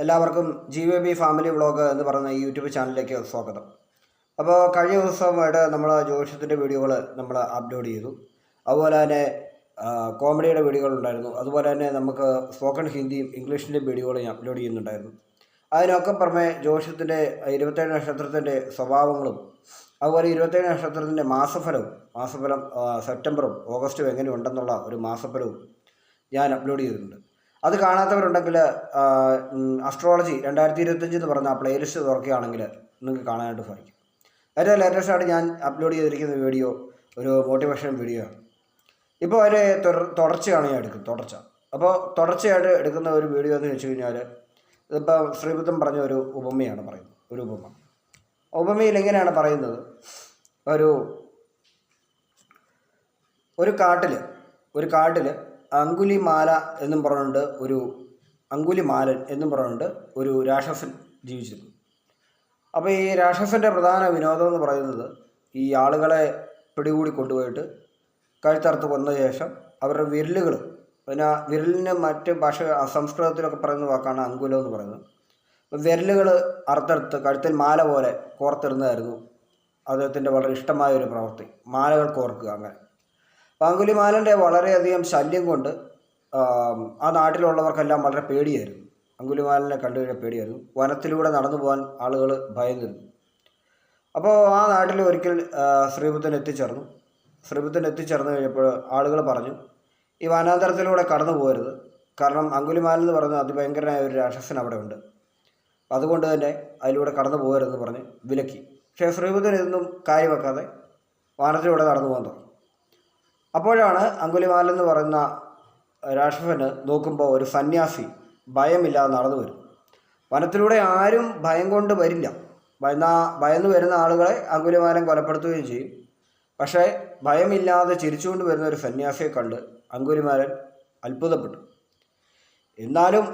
എല്ലാവർക്കും GVB family vlog എന്ന് പറയുന്ന ഈ യൂട്യൂബ് ചാനലിലേക്ക് സ്വാഗതം. അപ്പോൾ കഴിഞ്ഞ ദിവസമായിട്ട് നമ്മൾ ജ്യോതിഷത്തിൻ്റെ വീഡിയോകൾ നമ്മൾ അപ്ലോഡ് ചെയ്തു. അതുപോലെ തന്നെ കോമഡിയുടെ വീഡിയോകളുണ്ടായിരുന്നു. അതുപോലെ തന്നെ നമുക്ക് സ്പോക്കൺ ഹിന്ദിയും ഇംഗ്ലീഷിൻ്റെയും വീഡിയോകൾ ഞാൻ അപ്ലോഡ് ചെയ്യുന്നുണ്ടായിരുന്നു. അതിനൊക്കെ പുറമെ ജ്യോതിഷത്തിൻ്റെ 27 നക്ഷത്രത്തിൻ്റെ സ്വഭാവങ്ങളും അതുപോലെ 27 നക്ഷത്രത്തിൻ്റെ മാസഫലം സെപ്റ്റംബറും ഓഗസ്റ്റും എങ്ങനെയുണ്ടെന്നുള്ള ഒരു മാസഫലവും ഞാൻ അപ്ലോഡ് ചെയ്തിട്ടുണ്ട്. അത് കാണാത്തവരുണ്ടെങ്കിൽ അസ്ട്രോളജി 2025 എന്ന് പറഞ്ഞ ആ പ്ലേലിസ്റ്റ് തുറക്കുകയാണെങ്കിൽ നിങ്ങൾക്ക് കാണാനായിട്ട് സാധിക്കും. ഏറ്റവും ലേറ്റസ്റ്റായിട്ട് ഞാൻ അപ്ലോഡ് ചെയ്തിരിക്കുന്ന വീഡിയോ ഒരു മോട്ടിവേഷൻ വീഡിയോ ആണ്. ഇപ്പോൾ അതിൻ്റെ തുടർച്ചയാണ് ഞാൻ തുടർച്ച. അപ്പോൾ തുടർച്ചയായിട്ട് എടുക്കുന്ന ഒരു വീഡിയോ എന്ന് വെച്ച് കഴിഞ്ഞാൽ ഇതിപ്പോൾ ശ്രീബുദ്ധൻ പറഞ്ഞ ഒരു ഉപമയാണ് പറയുന്നത്. ഒരു ഉപമയിൽ എങ്ങനെയാണ് പറയുന്നത്, ഒരു കാട്ടിൽ അങ്കുലിമാല എന്നും പറഞ്ഞുകൊണ്ട് അങ്കുലിമാലൻ എന്നും പറഞ്ഞുകൊണ്ട് ഒരു രാക്ഷസൻ ജീവിച്ചിരുന്നു. അപ്പോൾ ഈ രാക്ഷസൻ്റെ പ്രധാന വിനോദം എന്ന് പറയുന്നത് ഈ ആളുകളെ പിടികൂടി കൊണ്ടുപോയിട്ട് കഴുത്തറുത്ത് കൊന്ന ശേഷം അവരുടെ വിരലുകൾ, പിന്നെ വിരലിന് മറ്റ് സംസ്കൃതത്തിലൊക്കെ പറയുന്ന വാക്കാണ് അങ്കുലം എന്ന് പറയുന്നത്. വിരലുകൾ അറുത്തെടുത്ത് കഴുത്തിൽ മാല പോലെ കോർത്തിടുന്നതായിരുന്നു അദ്ദേഹത്തിൻ്റെ വളരെ ഇഷ്ടമായ ഒരു പ്രവൃത്തി, മാലകൾ കോർക്കുക. അങ്ങനെ അങ്കുലിമാലൻ്റെ വളരെയധികം ശല്യം കൊണ്ട് ആ നാട്ടിലുള്ളവർക്കെല്ലാം വളരെ പേടിയായിരുന്നു. അങ്കുലിമാലനെ കണ്ടു കഴിഞ്ഞാൽ പേടിയായിരുന്നു. വനത്തിലൂടെ നടന്നു പോകാൻ ആളുകൾ ഭയന്നിരുന്നു. അപ്പോൾ ആ നാട്ടിൽ ഒരിക്കൽ ശ്രീബുദ്ധൻ എത്തിച്ചേർന്നു കഴിഞ്ഞപ്പോൾ ആളുകൾ പറഞ്ഞു, ഈ വനാന്തരത്തിലൂടെ കടന്നു പോകരുത്, കാരണം അങ്കുലിമാലൻ എന്ന് പറയുന്ന അതിഭയങ്കരനായ ഒരു രാക്ഷസൻ അവിടെ ഉണ്ട്, അതുകൊണ്ട് തന്നെ അതിലൂടെ കടന്നു പോകരുതെന്ന് പറഞ്ഞ് വിലക്കി. പക്ഷേ ശ്രീബുദ്ധൻ ഇതൊന്നും കാര്യം വെക്കാതെ വനത്തിലൂടെ നടന്നു പോകാൻ തുടങ്ങി. അപ്പോഴാണ് അങ്കുലിമാലൻ എന്ന് പറയുന്ന രാക്ഷസന് നോക്കുമ്പോൾ ഒരു സന്യാസി ഭയമില്ലാതെ നടന്നു വരും. വനത്തിലൂടെ ആരും ഭയം കൊണ്ട് വരില്ല. ഭയന്ന് വരുന്ന ആളുകളെ അങ്കുലിമാലൻ കൊലപ്പെടുത്തുകയും ചെയ്യും. പക്ഷേ ഭയമില്ലാതെ ചിരിച്ചുകൊണ്ട് വരുന്ന ഒരു സന്യാസിയെ കണ്ട് അങ്കുലിമാലൻ അത്ഭുതപ്പെട്ടു. എന്നാലും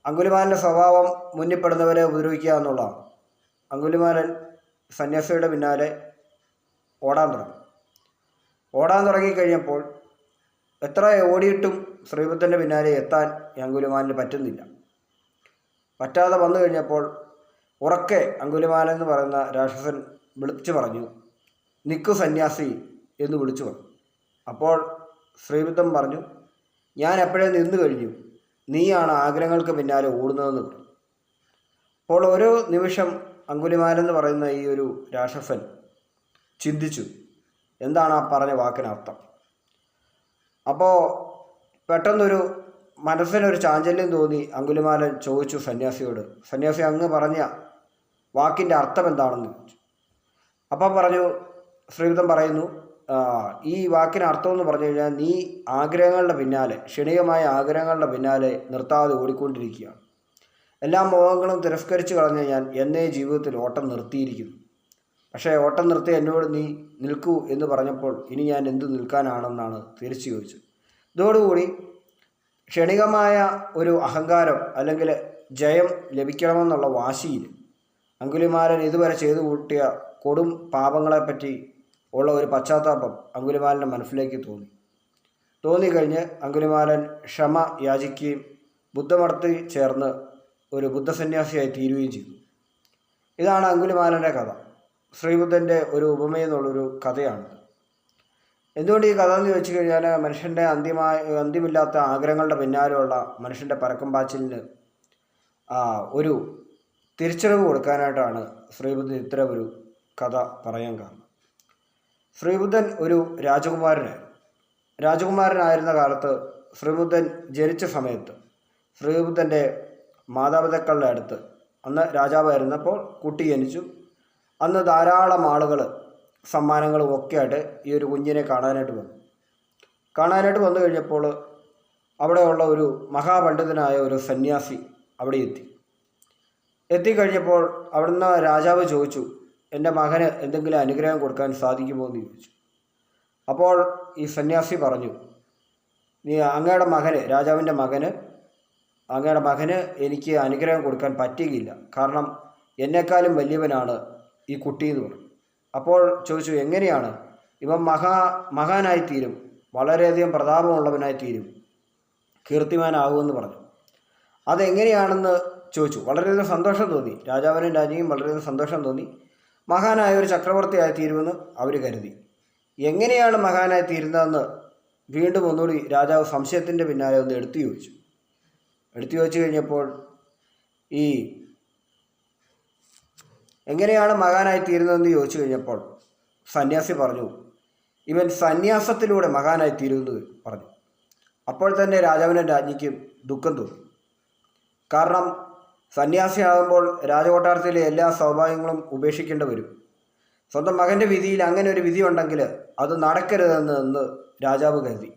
അങ്കുലിമാലൻ്റെ സ്വഭാവം മുന്നിൽപ്പെടുന്നവരെ ഉപദ്രവിക്കുക എന്നുള്ളതാണ്. അങ്കുലിമാലൻ സന്യാസിയുടെ പിന്നാലെ ഓടാൻ തുടങ്ങിക്കഴിഞ്ഞപ്പോൾ എത്ര ഓടിയിട്ടും ശ്രീബുദ്ധൻ്റെ പിന്നാലെ എത്താൻ അങ്കുലിമാലന് പറ്റുന്നില്ല. പറ്റാതെ വന്നു കഴിഞ്ഞപ്പോൾ ഉറക്കെ അങ്കുലിമാലൻ എന്ന് പറയുന്ന രാക്ഷസൻ വിളിച്ചു പറഞ്ഞു, നിക്കു സന്യാസി എന്ന് വിളിച്ചു പറഞ്ഞു. അപ്പോൾ ശ്രീബുദ്ധൻ പറഞ്ഞു, ഞാൻ എപ്പോഴേ നിന്നു കഴിഞ്ഞു, നീയാണ് ആഗ്രഹങ്ങൾക്ക് പിന്നാലെ ഓടുന്നതെന്ന് പറഞ്ഞു. അപ്പോൾ ഒരു നിമിഷം അങ്കുലിമാലൻ എന്ന് പറയുന്ന ഈ ഒരു രാക്ഷസൻ ചിന്തിച്ചു, എന്താണ് ആ പറഞ്ഞ വാക്കിനർത്ഥം. അപ്പോൾ പെട്ടെന്നൊരു മനസ്സിനൊരു ചാഞ്ചല്യം തോന്നി. അങ്കുലിമാലൻ ചോദിച്ചു സന്യാസിയോട്, സന്യാസി അങ്ങ് പറഞ്ഞ വാക്കിൻ്റെ അർത്ഥം എന്താണെന്ന് ചോദിച്ചു. അപ്പം പറഞ്ഞു, ശ്രീബുദ്ധൻ പറയുന്നു, ഈ വാക്കിന് അർത്ഥം എന്ന് പറഞ്ഞു കഴിഞ്ഞാൽ നീ ആഗ്രഹങ്ങളുടെ പിന്നാലെ, ക്ഷണികമായ ആഗ്രഹങ്ങളുടെ പിന്നാലെ നിർത്താതെ ഓടിക്കൊണ്ടിരിക്കുകയാണ്. എല്ലാ മോഹങ്ങളും തിരസ്കരിച്ച് കളഞ്ഞ ഞാൻ എന്നേ ജീവിതത്തിൽ ഓട്ടം നിർത്തിയിരിക്കുന്നു. പക്ഷേ ഓട്ടം നിർത്തി എന്നോട് നീ നിൽക്കൂ എന്ന് പറഞ്ഞപ്പോൾ ഇനി ഞാൻ എന്തു നിൽക്കാനാണെന്നാണ് തിരിച്ചു ചോദിച്ചത്. ഇതോടുകൂടി ക്ഷണികമായ ഒരു അഹങ്കാരം അല്ലെങ്കിൽ ജയം ലഭിക്കണമെന്നുള്ള വാശിയിൽ അങ്കുലിമാലൻ ഇതുവരെ ചെയ്തു കൂട്ടിയ കൊടും പാപങ്ങളെപ്പറ്റി ഉള്ള ഒരു പശ്ചാത്താപം അങ്കുലിമാലൻ്റെ മനസ്സിലേക്ക് തോന്നിക്കഴിഞ്ഞ് അങ്കുലിമാലൻ ക്ഷമ യാചിക്കുകയും ബുദ്ധമഠത്തിൽ ചേർന്ന് ഒരു ബുദ്ധസന്യാസിയായി തീരുകയും ചെയ്തു. ഇതാണ് അങ്കുലിമാലൻ്റെ കഥ. ശ്രീബുദ്ധൻ്റെ ഒരു ഉപമയെന്നുള്ളൊരു കഥയാണ്. എന്തുകൊണ്ട് ഈ കഥ എന്ന് ചോദിച്ചു കഴിഞ്ഞാൽ മനുഷ്യൻ്റെ അന്ത്യമില്ലാത്ത ആഗ്രഹങ്ങളുടെ പിന്നാലെയുള്ള മനുഷ്യൻ്റെ പരക്കം പാച്ചിലിന് ഒരു തിരിച്ചറിവ് കൊടുക്കാനായിട്ടാണ് ശ്രീബുദ്ധൻ ഇത്തരം ഒരു കഥ പറയാൻ കാരണം. ശ്രീബുദ്ധൻ ഒരു രാജകുമാരനായിരുന്ന കാലത്ത് ശ്രീബുദ്ധൻ ജനിച്ച സമയത്ത് ശ്രീബുദ്ധൻ്റെ മാതാപിതാക്കളുടെ അടുത്ത്, അന്ന് രാജാവായിരുന്നപ്പോൾ കുട്ടി ജനിച്ചു. അന്ന് ധാരാളം ആളുകൾ സമ്മാനങ്ങളും ഒക്കെ ആയിട്ട് ഈ ഒരു കുഞ്ഞിനെ കാണാനായിട്ട് വന്നു കഴിഞ്ഞപ്പോൾ അവിടെയുള്ള ഒരു മഹാപണ്ഡിതനായ ഒരു സന്യാസി അവിടെ എത്തിക്കഴിഞ്ഞപ്പോൾ അവിടുന്ന് രാജാവ് ചോദിച്ചു, എൻ്റെ മകന് എന്തെങ്കിലും അനുഗ്രഹം കൊടുക്കാൻ സാധിക്കുമോ എന്ന് ചോദിച്ചു. അപ്പോൾ ഈ സന്യാസി പറഞ്ഞു, രാജാവിൻ്റെ മകന് എനിക്ക് അനുഗ്രഹം കൊടുക്കാൻ പറ്റുകയില്ല, കാരണം എന്നെക്കാളും വലിയവനാണ് ഈ കുട്ടി എന്ന് പറഞ്ഞു. അപ്പോൾ ചോദിച്ചു, എങ്ങനെയാണ് ഇവൻ മഹാനായിത്തീരും, വളരെയധികം പ്രതാപമുള്ളവനായിത്തീരും, കീർത്തിമാനാകുമെന്ന് പറഞ്ഞു. അതെങ്ങനെയാണെന്ന് ചോദിച്ചു. വളരെയധികം സന്തോഷം തോന്നി. രാജാവിനും രാജ്ഞിയും വളരെയധികം സന്തോഷം തോന്നി. മഹാനായ ഒരു ചക്രവർത്തിയായി തീരുമെന്ന് അവർ കരുതി. എങ്ങനെയാണ് മഹാനായി തീരുന്നതെന്ന് വീണ്ടും ഒന്നുകൂടി രാജാവ് സംശയത്തിൻ്റെ പിന്നാലെ ഒന്ന് എടുത്തു ചോദിച്ചു കഴിഞ്ഞപ്പോൾ ഈ എങ്ങനെയാണ് മഹാനായി തീരുന്നതെന്ന് ചോദിച്ചു കഴിഞ്ഞപ്പോൾ സന്യാസി പറഞ്ഞു, ഇവൻ സന്യാസത്തിലൂടെ മഹാനായി തീരുമെന്ന് പറഞ്ഞു. അപ്പോൾ തന്നെ രാജാവിനും രാജ്ഞിക്കും ദുഃഖം തോന്നി. കാരണം സന്യാസിയാകുമ്പോൾ രാജകൊട്ടാരത്തിലെ എല്ലാ സൗഭാഗ്യങ്ങളും ഉപേക്ഷിക്കേണ്ടി വരും. സ്വന്തം മകൻ്റെ വിധിയിൽ അങ്ങനെ ഒരു വിധി ഉണ്ടെങ്കിൽ അത് നടക്കരുതെന്ന് രാജാവ് കരുതി.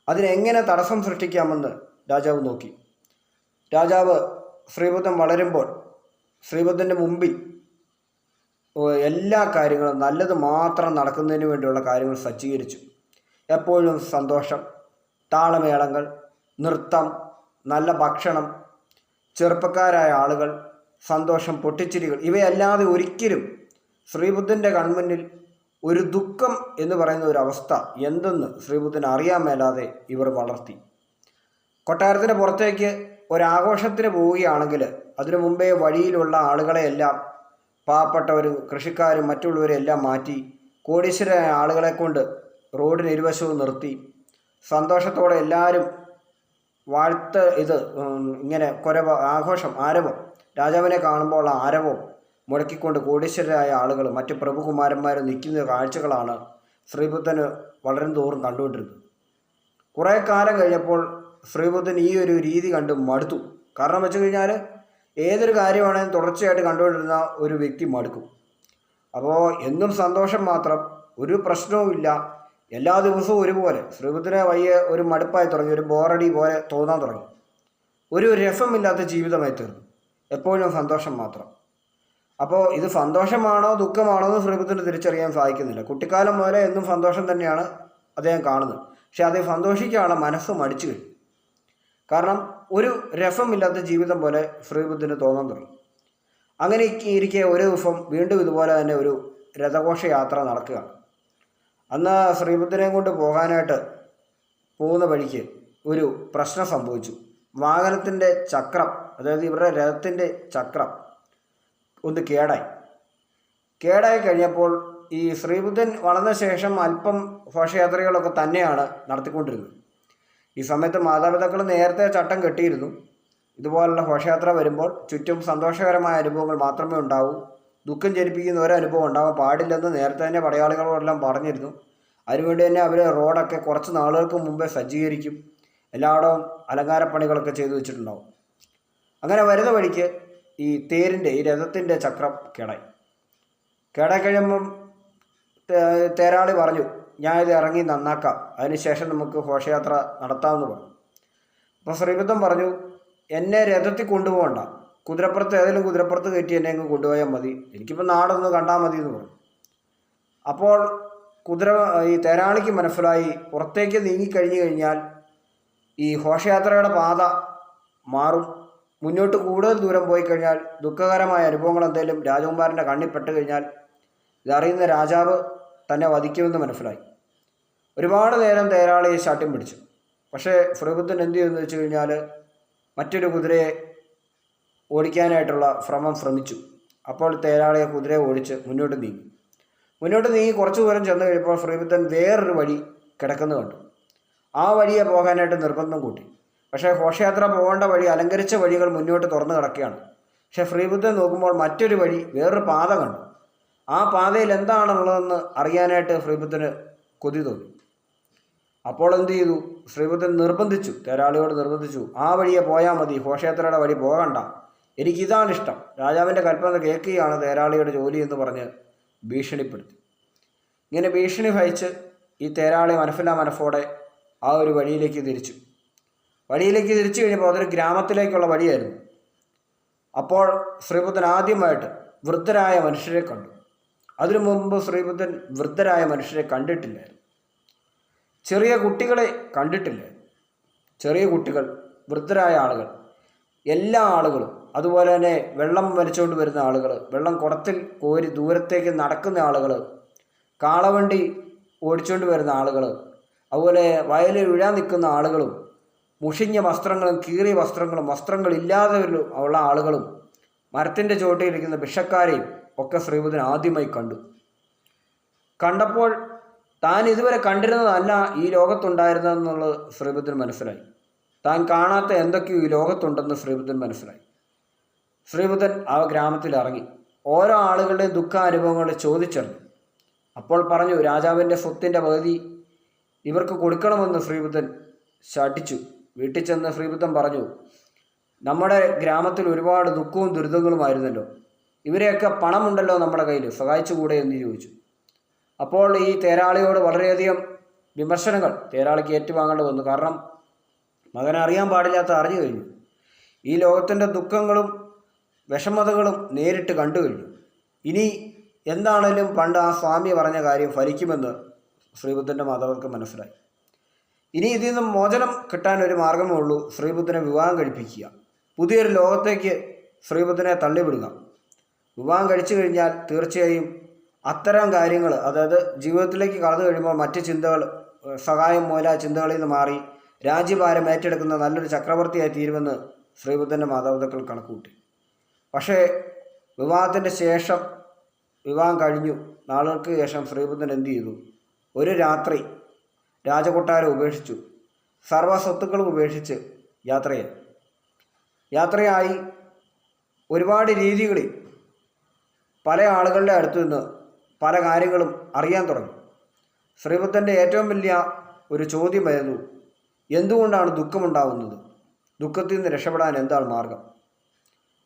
അതിനെങ്ങനെ തടസ്സം സൃഷ്ടിക്കാമെന്ന് രാജാവ് നോക്കി. രാജാവ് ശ്രീബുദ്ധൻ വളരുമ്പോൾ ശ്രീബുദ്ധൻ്റെ മുമ്പിൽ എല്ലാ കാര്യങ്ങളും നല്ലത് മാത്രം നടക്കുന്നതിന് വേണ്ടിയുള്ള കാര്യങ്ങൾ സജ്ജീകരിച്ചു. എപ്പോഴും സന്തോഷം, താളമേളങ്ങൾ, നൃത്തം, നല്ല ഭക്ഷണം, ചെറുപ്പക്കാരായ ആളുകൾ, സന്തോഷം, പൊട്ടിച്ചിരികൾ, ഇവയല്ലാതെ ഒരിക്കലും ശ്രീബുദ്ധൻ്റെ കൺമുന്നിൽ ഒരു ദുഃഖം എന്ന് പറയുന്ന ഒരു അവസ്ഥ എന്തെന്ന് ശ്രീബുദ്ധൻ അറിയാൻ മേലാതെ ഇവർ വളർത്തി. കൊട്ടാരത്തിന് പുറത്തേക്ക് ഒരാഘോഷത്തിന് പോവുകയാണെങ്കിൽ അതിനു മുമ്പേ വഴിയിലുള്ള ആളുകളെയെല്ലാം, പാവപ്പെട്ടവരും കൃഷിക്കാരും മറ്റുള്ളവരെല്ലാം മാറ്റി കോടീശ്വരരായ ആളുകളെ കൊണ്ട് റോഡിന് ഇരുവശവും നിർത്തി സന്തോഷത്തോടെ എല്ലാവരും ഇങ്ങനെ ആഘോഷം, ആരവം, രാജാവിനെ കാണുമ്പോൾ ആരവം മുടക്കിക്കൊണ്ട് കോടീശ്വരരായ ആളുകൾ, മറ്റ് പ്രഭുകുമാരന്മാരും നിൽക്കുന്ന കാഴ്ചകളാണ് ശ്രീബുദ്ധന് വളരും തോറും കണ്ടുകൊണ്ടിരുന്നത്. കുറേ കാലം കഴിഞ്ഞപ്പോൾ ശ്രീബുദ്ധൻ ഈ ഒരു രീതി കണ്ട് മടുത്തു. കാരണം വെച്ച് കഴിഞ്ഞാൽ ഏതൊരു കാര്യമാണെങ്കിലും തുടർച്ചയായിട്ട് കണ്ടുകൊണ്ടിരുന്ന ഒരു വ്യക്തി മടുക്കും. അപ്പോൾ എന്നും സന്തോഷം മാത്രം, ഒരു പ്രശ്നവുമില്ല, എല്ലാ ദിവസവും ഒരുപോലെ. ശ്രീബുദ്ധനെ വയ്യ ഒരു മടുപ്പായി തുടങ്ങി, ഒരു ബോറടി പോലെ തോന്നാൻ തുടങ്ങി. ഒരു രസമില്ലാത്ത ജീവിതമായി തീർന്നു, എപ്പോഴും സന്തോഷം മാത്രം. അപ്പോൾ ഇത് സന്തോഷമാണോ ദുഃഖമാണോ എന്ന് ശ്രീബുദ്ധന് തിരിച്ചറിയാൻ സാധിക്കുന്നില്ല. കുട്ടിക്കാലം മുതലേ എന്നും സന്തോഷം തന്നെയാണ് അദ്ദേഹം കാണുന്നത്. പക്ഷെ അതേ സന്തോഷിക്കാനുള്ള മനസ്സ് മടിച്ചു കഴിഞ്ഞു. കാരണം ഒരു രസമില്ലാത്ത ജീവിതം പോലെ ശ്രീബുദ്ധന് തോന്നാൻ തുടങ്ങി. അങ്ങനെ ഇരിക്കെ ഒരു ദിവസം വീണ്ടും ഇതുപോലെ തന്നെ ഒരു രഥഘോഷയാത്ര നടക്കുകയാണ്. അന്ന് ശ്രീബുദ്ധനെയും കൊണ്ട് പോകാനായിട്ട് പോകുന്ന വഴിക്ക് ഒരു പ്രശ്നം സംഭവിച്ചു. വാഹനത്തിൻ്റെ ചക്രം, അതായത് ഇവരുടെ രഥത്തിൻ്റെ ചക്രം ഒന്ന് കേടായി കഴിഞ്ഞപ്പോൾ ഈ ശ്രീബുദ്ധൻ വളർന്ന ശേഷം അല്പം ഘോഷയാത്രകളൊക്കെ തന്നെയാണ് നടത്തിക്കൊണ്ടിരുന്നത്. ഈ സമയത്ത് മാതാപിതാക്കൾ നേരത്തെ ചട്ടം കെട്ടിയിരുന്നു, ഇതുപോലുള്ള ഘോഷയാത്ര വരുമ്പോൾ ചുറ്റും സന്തോഷകരമായ അനുഭവങ്ങൾ മാത്രമേ ഉണ്ടാവൂ, ദുഃഖം ജനിപ്പിക്കുന്ന ഒരനുഭവം ഉണ്ടാവാൻ പാടില്ലെന്ന് നേരത്തെ തന്നെ പടയാളികളോടെല്ലാം പറഞ്ഞിരുന്നു. അതിനുവേണ്ടി തന്നെ അവർ റോഡൊക്കെ കുറച്ച് നാളുകൾക്ക് മുമ്പേ സജ്ജീകരിക്കും, എല്ലായിടവും അലങ്കാരപ്പണികളൊക്കെ ചെയ്തു വെച്ചിട്ടുണ്ടാവും. അങ്ങനെ വരുന്ന വഴിക്ക് ഈ രഥത്തിൻ്റെ ചക്രം കേടായി കഴിയുമ്പം തേരാളി പറഞ്ഞു, ഞാനിത് ഇറങ്ങി നന്നാക്കാം, അതിനുശേഷം നമുക്ക് ഘോഷയാത്ര നടത്താമെന്ന് പറഞ്ഞു. അപ്പോൾ ശ്രീബുദ്ധൻ പറഞ്ഞു, എന്നെ രഥത്തിൽ കൊണ്ടുപോകണ്ട, ഏതെങ്കിലും കുതിരപ്പുറത്ത് കയറ്റി എന്നെ അങ്ങ് കൊണ്ടുപോയാൽ മതി, എനിക്കിപ്പോൾ നാടൊന്ന് കണ്ടാൽ മതി എന്ന് പറഞ്ഞു. അപ്പോൾ ഈ തേരാളിക്ക് മനസ്സിലായി, പുറത്തേക്ക് നീങ്ങിക്കഴിഞ്ഞു കഴിഞ്ഞാൽ ഈ ഘോഷയാത്രയുടെ പാത മാറും, മുന്നോട്ട് കൂടുതൽ ദൂരം പോയി കഴിഞ്ഞാൽ ദുഃഖകരമായ അനുഭവങ്ങൾ എന്തെങ്കിലും രാജകുമാരൻ്റെ കണ്ണിൽ പെട്ട് കഴിഞ്ഞാൽ ഇതറിയുന്ന രാജാവ് തന്നെ വധിക്കുമെന്ന് മനസ്സിലായി. ഒരുപാട് നേരം തേരാളിയെ ശാഠ്യം പിടിച്ചു. പക്ഷേ ശ്രീബുദ്ധൻ എന്ത് ചെയ്യുമെന്ന് വെച്ച് കഴിഞ്ഞാൽ മറ്റൊരു കുതിരയെ ഓടിക്കാനായിട്ടുള്ള ശ്രമിച്ചു. അപ്പോൾ തേരാളിയെ കുതിരയെ ഓടിച്ച് മുന്നോട്ട് നീങ്ങി കുറച്ച് ദൂരം ചെന്ന് കഴിയുമ്പോൾ ശ്രീബുദ്ധൻ വേറൊരു വഴി കിടക്കുന്നത് കണ്ടു. ആ വഴിയെ പോകാനായിട്ട് നിർബന്ധം കൂട്ടി. പക്ഷേ ഘോഷയാത്ര പോകേണ്ട വഴി, അലങ്കരിച്ച വഴികൾ മുന്നോട്ട് തുറന്നു കിടക്കുകയാണ്. പക്ഷേ ശ്രീബുദ്ധൻ നോക്കുമ്പോൾ മറ്റൊരു വഴി, വേറൊരു പാത കണ്ടു. ആ പാതയിൽ എന്താണുള്ളതെന്ന് അറിയാനായിട്ട് ശ്രീബുദ്ധന് കൊതി തോന്നി. അപ്പോൾ എന്ത് ചെയ്തു? ശ്രീബുദ്ധൻ തേരാളിയോട് നിർബന്ധിച്ചു, ആ വഴിയെ പോയാൽ മതി, ഘോഷയാത്രയുടെ വഴി പോകണ്ട, എനിക്കിതാണിഷ്ടം, രാജാവിൻ്റെ കൽപ്പന കേൾക്കുകയാണ് തേരാളിയുടെ ജോലി എന്ന് പറഞ്ഞ് ഭീഷണിപ്പെടുത്തി. ഇങ്ങനെ ഭീഷണി ഭയച്ച് ഈ തേരാളി മനസ്സോടെ ആ ഒരു വഴിയിലേക്ക് തിരിച്ചു കഴിഞ്ഞപ്പോൾ അതൊരു ഗ്രാമത്തിലേക്കുള്ള വഴിയായിരുന്നു. അപ്പോൾ ശ്രീബുദ്ധൻ ആദ്യമായിട്ട് വൃദ്ധരായ മനുഷ്യരെ കണ്ടു. അതിനു മുമ്പ് ശ്രീബുദ്ധൻ വൃദ്ധരായ മനുഷ്യരെ കണ്ടിട്ടില്ലായിരുന്നു, ചെറിയ കുട്ടികളെ കണ്ടിട്ടില്ലായിരുന്നു. ചെറിയ കുട്ടികൾ, വൃദ്ധരായ ആളുകൾ, എല്ലാ ആളുകളും, അതുപോലെ തന്നെ വെള്ളം വലിച്ചുകൊണ്ട് വരുന്ന ആളുകൾ, വെള്ളം കുടത്തിൽ കോരി ദൂരത്തേക്ക് നടക്കുന്ന ആളുകൾ, കാളവണ്ടി ഓടിച്ചുകൊണ്ട് വരുന്ന ആളുകൾ, അതുപോലെ വയലിൽ വീഴാൻ നിൽക്കുന്ന ആളുകളും, മുഷിഞ്ഞ വസ്ത്രങ്ങളും കീറിയ വസ്ത്രങ്ങളും വസ്ത്രങ്ങളില്ലാതെ ഉള്ള ആളുകളും മരത്തിൻ്റെ ചുവട്ടിലിരിക്കുന്ന ഭിക്ഷക്കാരെയും ഒക്കെ ശ്രീബുദ്ധൻ ആദ്യമായി കണ്ടപ്പോൾ താൻ ഇതുവരെ കണ്ടിരുന്നതല്ല ഈ ലോകത്തുണ്ടായിരുന്നതെന്നുള്ളത് ശ്രീബുദ്ധൻ മനസ്സിലായി. താൻ കാണാത്ത എന്തൊക്കെയോ ഈ ലോകത്തുണ്ടെന്ന് ശ്രീബുദ്ധൻ മനസ്സിലായി. ശ്രീബുദ്ധൻ ആ ഗ്രാമത്തിൽ ഇറങ്ങി ഓരോ ആളുകളുടെയും ദുഃഖാനുഭവങ്ങൾ ചോദിച്ചറിഞ്ഞു. അപ്പോൾ പറഞ്ഞു, രാജാവിൻ്റെ സ്വത്തിൻ്റെ പകുതി ഇവർക്ക് കൊടുക്കണമെന്ന് ശ്രീബുദ്ധൻ ശഠിച്ചു. വീട്ടിൽ ചെന്ന് ശ്രീബുദ്ധൻ പറഞ്ഞു, നമ്മുടെ ഗ്രാമത്തിൽ ഒരുപാട് ദുഃഖവും ദുരിതങ്ങളുമായിരുന്നല്ലോ, ഇവരെയൊക്കെ പണമുണ്ടല്ലോ നമ്മുടെ കയ്യിൽ, സഹായിച്ചുകൂടെ എന്ന് ചോദിച്ചു. അപ്പോൾ ഈ തേരാളിയോട് വളരെയധികം വിമർശനങ്ങൾ തേരാളിക്ക് ഏറ്റുവാങ്ങേണ്ടി വന്നു. കാരണം മകൻ അറിയാൻ പാടില്ലാത്ത അറിഞ്ഞു കഴിഞ്ഞു. ഈ ലോകത്തിൻ്റെ ദുഃഖങ്ങളും വിഷമതകളും നേരിട്ട് കണ്ടു കഴിഞ്ഞു. ഇനി എന്താണേലും പണ്ട് ആ സ്വാമി പറഞ്ഞ കാര്യം ഫലിക്കുമെന്ന് ശ്രീബുദ്ധൻ്റെ മാതാവർക്ക് മനസ്സിലായി. ഇനി ഇതിൽ നിന്നും മോചനം കിട്ടാൻ ഒരു മാർഗമേ ഉള്ളൂ, ശ്രീബുദ്ധനെ വിവാഹം കഴിപ്പിക്കുക. പുതിയൊരു ലോകത്തേക്ക് ശ്രീബുദ്ധനെ തള്ളിവിടുക. വിവാഹം കഴിച്ചു കഴിഞ്ഞാൽ തീർച്ചയായും അത്തരം കാര്യങ്ങൾ, അതായത് ജീവിതത്തിലേക്ക് കടന്നു കഴിയുമ്പോൾ മറ്റ് ചിന്തകൾ, സഹായം മൂല ചിന്തകളിൽ നിന്ന് മാറി രാജ്യഭാരം ഏറ്റെടുക്കുന്ന നല്ലൊരു ചക്രവർത്തിയായി തീരുമെന്ന് ശ്രീബുദ്ധൻ്റെ മാതാപിതാക്കൾ കണക്കുകൂട്ടി. പക്ഷേ വിവാഹത്തിൻ്റെ ശേഷം, വിവാഹം കഴിഞ്ഞു നാളുകൾക്ക് ശേഷം ശ്രീബുദ്ധൻ എന്തു ചെയ്തു? ഒരു രാത്രി രാജകൊട്ടാരം ഉപേക്ഷിച്ചു, സർവ്വസ്വത്തുക്കളും ഉപേക്ഷിച്ച് യാത്രയായി ഒരുപാട് രീതികളിൽ പല ആളുകളുടെ അടുത്തു നിന്ന് പല കാര്യങ്ങളും അറിയാൻ തുടങ്ങി. ശ്രീബുദ്ധൻ്റെ ഏറ്റവും വലിയ ഒരു ചോദ്യമായിരുന്നു, എന്തുകൊണ്ടാണ് ദുഃഖമുണ്ടാവുന്നത്? ദുഃഖത്തിൽ നിന്ന് രക്ഷപ്പെടാൻ എന്താണ് മാർഗം?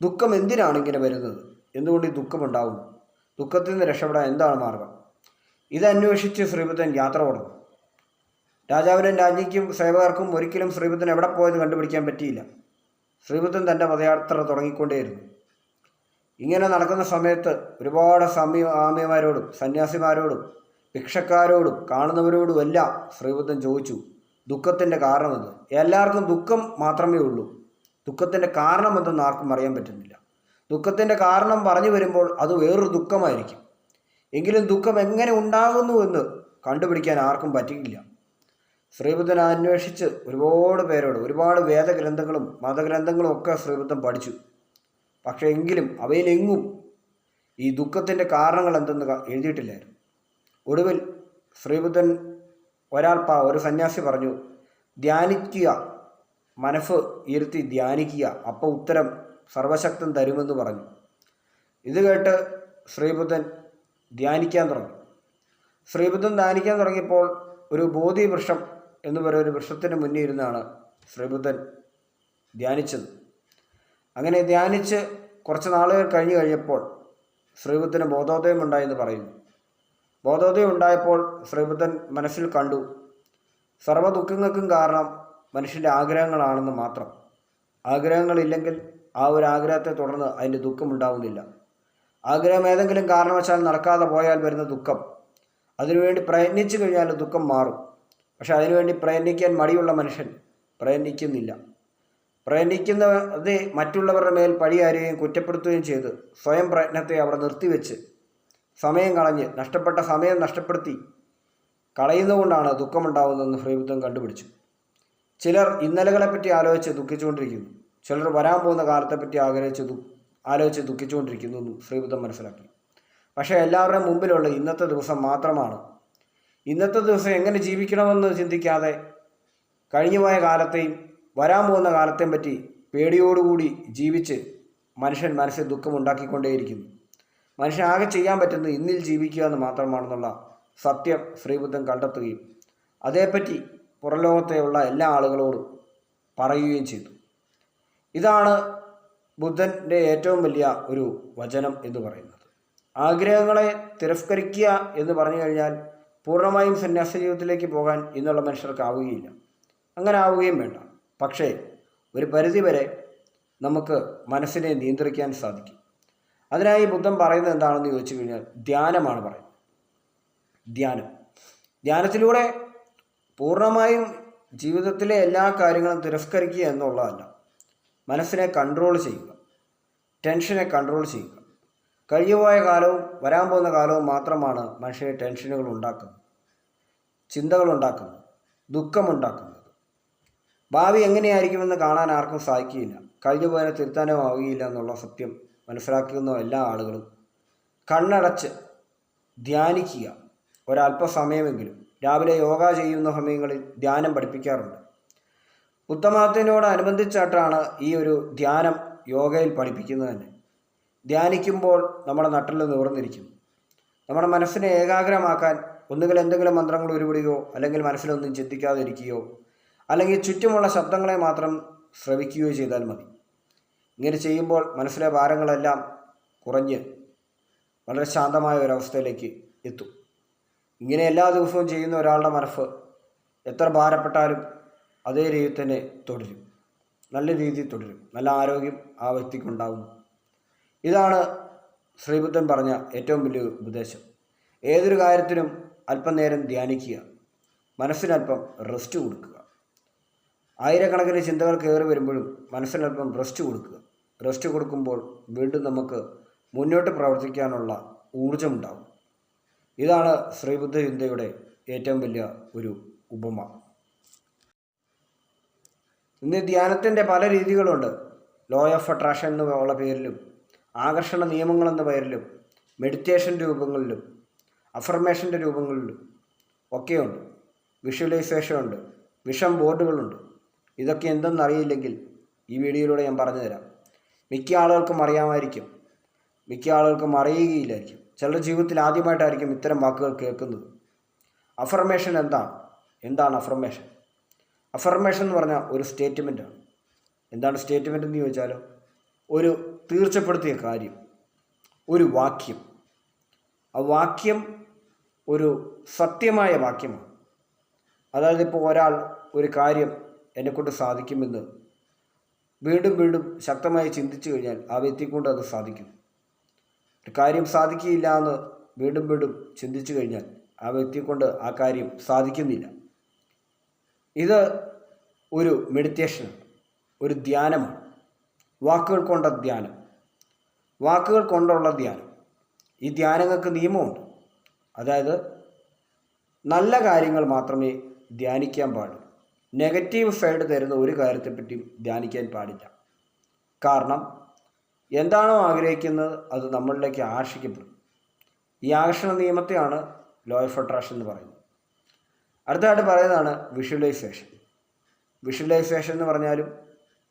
ദുഃഖം എന്തിനാണ് ഇങ്ങനെ വരുന്നത്? എന്തുകൊണ്ട് ഈ ദുഃഖമുണ്ടാവുന്നു? ദുഃഖത്തിൽ നിന്ന് രക്ഷപ്പെടാൻ എന്താണ് മാർഗം? ഇതന്വേഷിച്ച് ശ്രീബുദ്ധൻ യാത്ര തുടങ്ങി. രാജാവിനും രാജ്ഞിക്കും സേവകർക്കും ഒരിക്കലും ശ്രീബുദ്ധൻ എവിടെ പോയത് കണ്ടുപിടിക്കാൻ പറ്റിയില്ല. ശ്രീബുദ്ധൻ തൻ്റെ പദയാത്ര തുടങ്ങിക്കൊണ്ടേയിരുന്നു. ഇങ്ങനെ നടക്കുന്ന സമയത്ത് ഒരുപാട് സ്വാമിമാരോടും സന്യാസിമാരോടും ഭിക്ഷക്കാരോടും കാണുന്നവരോടും എല്ലാം ശ്രീബുദ്ധൻ ചോദിച്ചു, ദുഃഖത്തിൻ്റെ കാരണമെന്ത്? എല്ലാവർക്കും ദുഃഖം മാത്രമേ ഉള്ളൂ, ദുഃഖത്തിൻ്റെ കാരണം എന്തെന്ന് ആർക്കും അറിയാൻ പറ്റുന്നില്ല. ദുഃഖത്തിൻ്റെ കാരണം പറഞ്ഞു വരുമ്പോൾ അത് വേറൊരു ദുഃഖമായിരിക്കും. എങ്കിലും ദുഃഖം എങ്ങനെ ഉണ്ടാകുന്നുവെന്ന് കണ്ടുപിടിക്കാൻ ആർക്കും പറ്റിയില്ല. ശ്രീബുദ്ധൻ അന്വേഷിച്ച് ഒരുപാട് പേരോട് ഒരുപാട് വേദഗ്രന്ഥങ്ങളും മതഗ്രന്ഥങ്ങളും ഒക്കെ ശ്രീബുദ്ധൻ പഠിച്ചു. പക്ഷേ എങ്കിലും അവയിലെങ്ങും ഈ ദുഃഖത്തിൻ്റെ കാരണങ്ങൾ എന്തെന്ന് എഴുതിയിട്ടില്ലായിരുന്നു. ഒടുവിൽ ശ്രീബുദ്ധൻ ഒരു സന്യാസി പറഞ്ഞു, ധ്യാനിക്കുക, മനസ്സ് ഇരുത്തി ധ്യാനിക്കുക, അപ്പോൾ ഉത്തരം സർവശക്തൻ തരുമെന്ന് പറഞ്ഞു. ഇത് കേട്ട് ശ്രീബുദ്ധൻ ധ്യാനിക്കാൻ തുടങ്ങി. ശ്രീബുദ്ധൻ ധ്യാനിക്കാൻ തുടങ്ങിയപ്പോൾ ഒരു ബോധി വൃക്ഷം എന്ന് പറയുന്ന ഒരു വൃക്ഷത്തിന് മുന്നിൽ ഇരുന്നാണ് ശ്രീബുദ്ധൻ ധ്യാനിച്ചത്. അങ്ങനെ ധ്യാനിച്ച് കുറച്ച് നാളുകൾ കഴിഞ്ഞപ്പോൾ ശ്രീബുദ്ധന് ബോധോദയം ഉണ്ടായെന്ന് പറയുന്നു. ബോധോദയം ഉണ്ടായപ്പോൾ ശ്രീബുദ്ധൻ മനസ്സിൽ കണ്ടു, സർവ്വ ദുഃഖങ്ങൾക്കും കാരണം മനുഷ്യൻ്റെ ആഗ്രഹങ്ങളാണെന്ന് മാത്രം. ആഗ്രഹങ്ങളില്ലെങ്കിൽ ആ ഒരു ആഗ്രഹത്തെ തുടർന്ന് അതിൻ്റെ ദുഃഖമുണ്ടാവുന്നില്ല. ആഗ്രഹം ഏതെങ്കിലും കാരണവശാൽ നടക്കാതെ പോയാൽ വരുന്ന ദുഃഖം, അതിനുവേണ്ടി പ്രയത്നിച്ചു കഴിഞ്ഞാൽ ദുഃഖം മാറും. പക്ഷെ അതിനുവേണ്ടി പ്രയത്നിക്കാൻ മടിയുള്ള മനുഷ്യൻ പ്രയത്നിക്കുന്നില്ല. പ്രയത്നിക്കുന്നത് മറ്റുള്ളവരുടെ മേൽ പഴിയാരുകയും കുറ്റപ്പെടുത്തുകയും ചെയ്ത് സ്വയം പ്രയത്നത്തെ അവിടെ നിർത്തിവെച്ച് സമയം കളഞ്ഞ് നഷ്ടപ്പെട്ട സമയം നഷ്ടപ്പെടുത്തി കളയുന്നതുകൊണ്ടാണ് ദുഃഖമുണ്ടാകുന്നതെന്ന് ശ്രീബുദ്ധൻ കണ്ടുപിടിച്ചു. ചിലർ ഇന്നലകളെപ്പറ്റി ആലോചിച്ച് ദുഃഖിച്ചുകൊണ്ടിരിക്കുന്നു, ചിലർ വരാൻ പോകുന്ന കാലത്തെപ്പറ്റി ആലോചിച്ച് ദുഃഖിച്ചുകൊണ്ടിരിക്കുന്നു എന്നും ശ്രീബുദ്ധൻ മനസ്സിലാക്കി. പക്ഷേ എല്ലാവരുടെയും മുമ്പിലുള്ള ഇന്നത്തെ ദിവസം മാത്രമാണ്. ഇന്നത്തെ ദിവസം എങ്ങനെ ജീവിക്കണമെന്ന് ചിന്തിക്കാതെ കഴിഞ്ഞുപോയ കാലത്തെയും വരാൻ പോകുന്ന കാലത്തെയും പറ്റി പേടിയോടുകൂടി ജീവിച്ച് മനുഷ്യൻ മനസ്സിൽ ദുഃഖമുണ്ടാക്കിക്കൊണ്ടേയിരിക്കുന്നു. മനുഷ്യൻ ആകെ ചെയ്യാൻ പറ്റുന്നത് ഇന്നിൽ ജീവിക്കുക എന്ന് മാത്രമാണെന്നുള്ള സത്യം ശ്രീബുദ്ധൻ കണ്ടെത്തുകയും അതേപ്പറ്റി പുറംലോകത്തെയുള്ള എല്ലാ ആളുകളോടും പറയുകയും ചെയ്തു. ഇതാണ് ബുദ്ധൻ്റെ ഏറ്റവും വലിയ ഒരു വചനം എന്ന് പറയുന്നത്. ആഗ്രഹങ്ങളെ തിരസ്കരിക്കുക എന്ന് പറഞ്ഞു കഴിഞ്ഞാൽ പൂർണ്ണമായും സന്യാസ ജീവിതത്തിലേക്ക് പോകാൻ ഇന്നുള്ള മനുഷ്യർക്കാവുകയില്ല. അങ്ങനെ ആവുകയും വേണ്ട. പക്ഷേ ഒരു പരിധിവരെ നമുക്ക് മനസ്സിനെ നിയന്ത്രിക്കാൻ സാധിക്കും. അതിനായി ബുദ്ധൻ പറയുന്നത് എന്താണെന്ന് ചോദിച്ചു കഴിഞ്ഞാൽ ധ്യാനമാണ് പറയുന്നത്. ധ്യാനത്തിലൂടെ പൂർണ്ണമായും ജീവിതത്തിലെ എല്ലാ കാര്യങ്ങളും തിരസ്കരിക്കുക എന്നുള്ളതല്ല, മനസ്സിനെ കൺട്രോൾ ചെയ്യുക, ടെൻഷനെ കൺട്രോൾ ചെയ്യുക. കഴിഞ്ഞുപോയ കാലവും വരാൻ പോകുന്ന കാലവും മാത്രമാണ് മനുഷ്യനെ ടെൻഷനുകൾ ഉണ്ടാക്കുന്നത്, ചിന്തകളുണ്ടാക്കുന്നത്, ദുഃഖമുണ്ടാക്കുന്നത്. ഭാവി എങ്ങനെയായിരിക്കുമെന്ന് കാണാൻ ആർക്കും സാധിക്കുകയില്ല. കഴിഞ്ഞു പോയതിനെ തിരുത്താനോ ആവുകയില്ല എന്നുള്ള സത്യം മനസ്സിലാക്കുന്ന എല്ലാ ആളുകളും കണ്ണടച്ച് ധ്യാനിക്കുക. ഒരല്പസമയമെങ്കിലും രാവിലെ യോഗ ചെയ്യുന്ന സമയങ്ങളിൽ ധ്യാനം പഠിപ്പിക്കാറുണ്ട്. ബുദ്ധമതത്തിനോടനുബന്ധിച്ചായിട്ടാണ് ഈ ഒരു ധ്യാനം യോഗയിൽ പഠിപ്പിക്കുന്നത് തന്നെ. ധ്യാനിക്കുമ്പോൾ നമ്മുടെ നട്ടിൽ നിവർന്നിരിക്കും. നമ്മുടെ മനസ്സിനെ ഏകാഗ്രമാക്കാൻ ഒന്നുകിൽ എന്തെങ്കിലും മന്ത്രങ്ങൾ ഉരുവിടുകയോ അല്ലെങ്കിൽ മനസ്സിലൊന്നും ചിന്തിക്കാതെ ഇരിക്കുകയോ അല്ലെങ്കിൽ ചുറ്റുമുള്ള ശബ്ദങ്ങളെ മാത്രം ശ്രവിക്കുകയോ ചെയ്താൽ മതി. ഇങ്ങനെ ചെയ്യുമ്പോൾ മനസ്സിലെ ഭാരങ്ങളെല്ലാം കുറഞ്ഞ് വളരെ ശാന്തമായ ഒരവസ്ഥയിലേക്ക് എത്തും. ഇങ്ങനെ എല്ലാ ദിവസവും ചെയ്യുന്ന ഒരാളുടെ മനസ്സ് എത്ര ഭാരപ്പെട്ടാലും അതേ രീതിയിൽ തന്നെ തുടരും, നല്ല രീതിയിൽ തുടരും, നല്ല ആരോഗ്യം ആ വ്യക്തിക്കുണ്ടാകും. ഇതാണ് ശ്രീബുദ്ധൻ പറഞ്ഞ ഏറ്റവും വലിയ ഉപദേശം. ഏതൊരു കാര്യത്തിനും അല്പം നേരം ധ്യാനിക്കുക, മനസ്സിനല്പം റെസ്റ്റ് കൊടുക്കുക. ആയിരക്കണക്കിന് ചിന്തകൾ കയറി വരുമ്പോഴും മനസ്സിനല്പം റെസ്റ്റ് കൊടുക്കുക. റെസ്റ്റ് കൊടുക്കുമ്പോൾ വീണ്ടും നമുക്ക് മുന്നോട്ട് പ്രവർത്തിക്കാനുള്ള ഊർജമുണ്ടാകും. ഇതാണ് ശ്രീബുദ്ധ ചിന്തയുടെ ഏറ്റവും വലിയ ഒരു ഉപമ. ഇന്ന് ധ്യാനത്തിൻ്റെ പല രീതികളുണ്ട്. ലോ ഓഫ് അട്രാക്ഷൻ എന്നുള്ള പേരിലും ആകർഷണ നിയമങ്ങളെന്ന പേരിലും മെഡിറ്റേഷൻ രൂപങ്ങളിലും അഫർമേഷൻ്റെ രൂപങ്ങളിലും ഒക്കെയുണ്ട്. വിഷ്വലൈസേഷൻ ഉണ്ട്, വിഷൻ ബോർഡുകളുണ്ട്. ഇതൊക്കെ എന്തെന്നറിയില്ലെങ്കിൽ ഈ വീഡിയോയിലൂടെ ഞാൻ പറഞ്ഞു തരാം. മിക്ക ആളുകൾക്കും അറിയാമായിരിക്കും, മിക്ക ആളുകൾക്കും അറിയുകയില്ലായിരിക്കും. ചിലർ ജീവിതത്തിൽ ആദ്യമായിട്ടായിരിക്കും ഇത്തരം വാക്കുകൾ കേൾക്കുന്നത്. അഫർമേഷൻ എന്താണ് അഫർമേഷൻ? അഫർമേഷൻ എന്ന് പറഞ്ഞാൽ ഒരു സ്റ്റേറ്റ്മെൻറ്റാണ്. എന്താണ് സ്റ്റേറ്റ്മെൻ്റ് എന്ന് ചോദിച്ചാലോ, ഒരു തീർച്ചപ്പെടുത്തിയ കാര്യം, ഒരു വാക്യം. ആ വാക്യം ഒരു സത്യമായ വാക്യമാണ്. അതായത് ഇപ്പോൾ ഒരാൾ ഒരു കാര്യം എന്നെക്കൊണ്ട് സാധിക്കുമെന്ന് വീണ്ടും വീണ്ടും ശക്തമായി ചിന്തിച്ചു കഴിഞ്ഞാൽ ആ വ്യക്തിക്കൊണ്ട് അത് സാധിക്കും. ഒരു കാര്യം സാധിക്കുകയില്ല എന്ന് വീണ്ടും വീണ്ടും ചിന്തിച്ചു കഴിഞ്ഞാൽ ആ വ്യക്തിക്കൊണ്ട് ആ കാര്യം സാധിക്കുന്നില്ല. ഇത് ഒരു മെഡിറ്റേഷനാണ്, ഒരു ധ്യാനമാണ്. വാക്കുകൾ കൊണ്ട ധ്യാനം, വാക്കുകൾ കൊണ്ടുള്ള ധ്യാനം. ഈ ധ്യാനങ്ങൾക്ക് നിയമമുണ്ട്. അതായത് നല്ല കാര്യങ്ങൾ മാത്രമേ ധ്യാനിക്കാൻ പാടുള്ളൂ. നെഗറ്റീവ് സൈഡ് തരുന്ന ഒരു കാര്യത്തെപ്പറ്റിയും ധ്യാനിക്കാൻ പാടില്ല. കാരണം എന്താണോ ആഗ്രഹിക്കുന്നത് അത് നമ്മളിലേക്ക് ആകർഷിക്കപ്പെടും. ഈ ആകർഷണ നിയമത്തെയാണ് ലോ ഓഫ് അട്രാക്ഷൻ എന്ന് പറയുന്നത്. അടുത്തതായിട്ട് പറയുന്നതാണ് വിഷ്വലൈസേഷൻ. വിഷ്വലൈസേഷൻ എന്ന് പറഞ്ഞാലും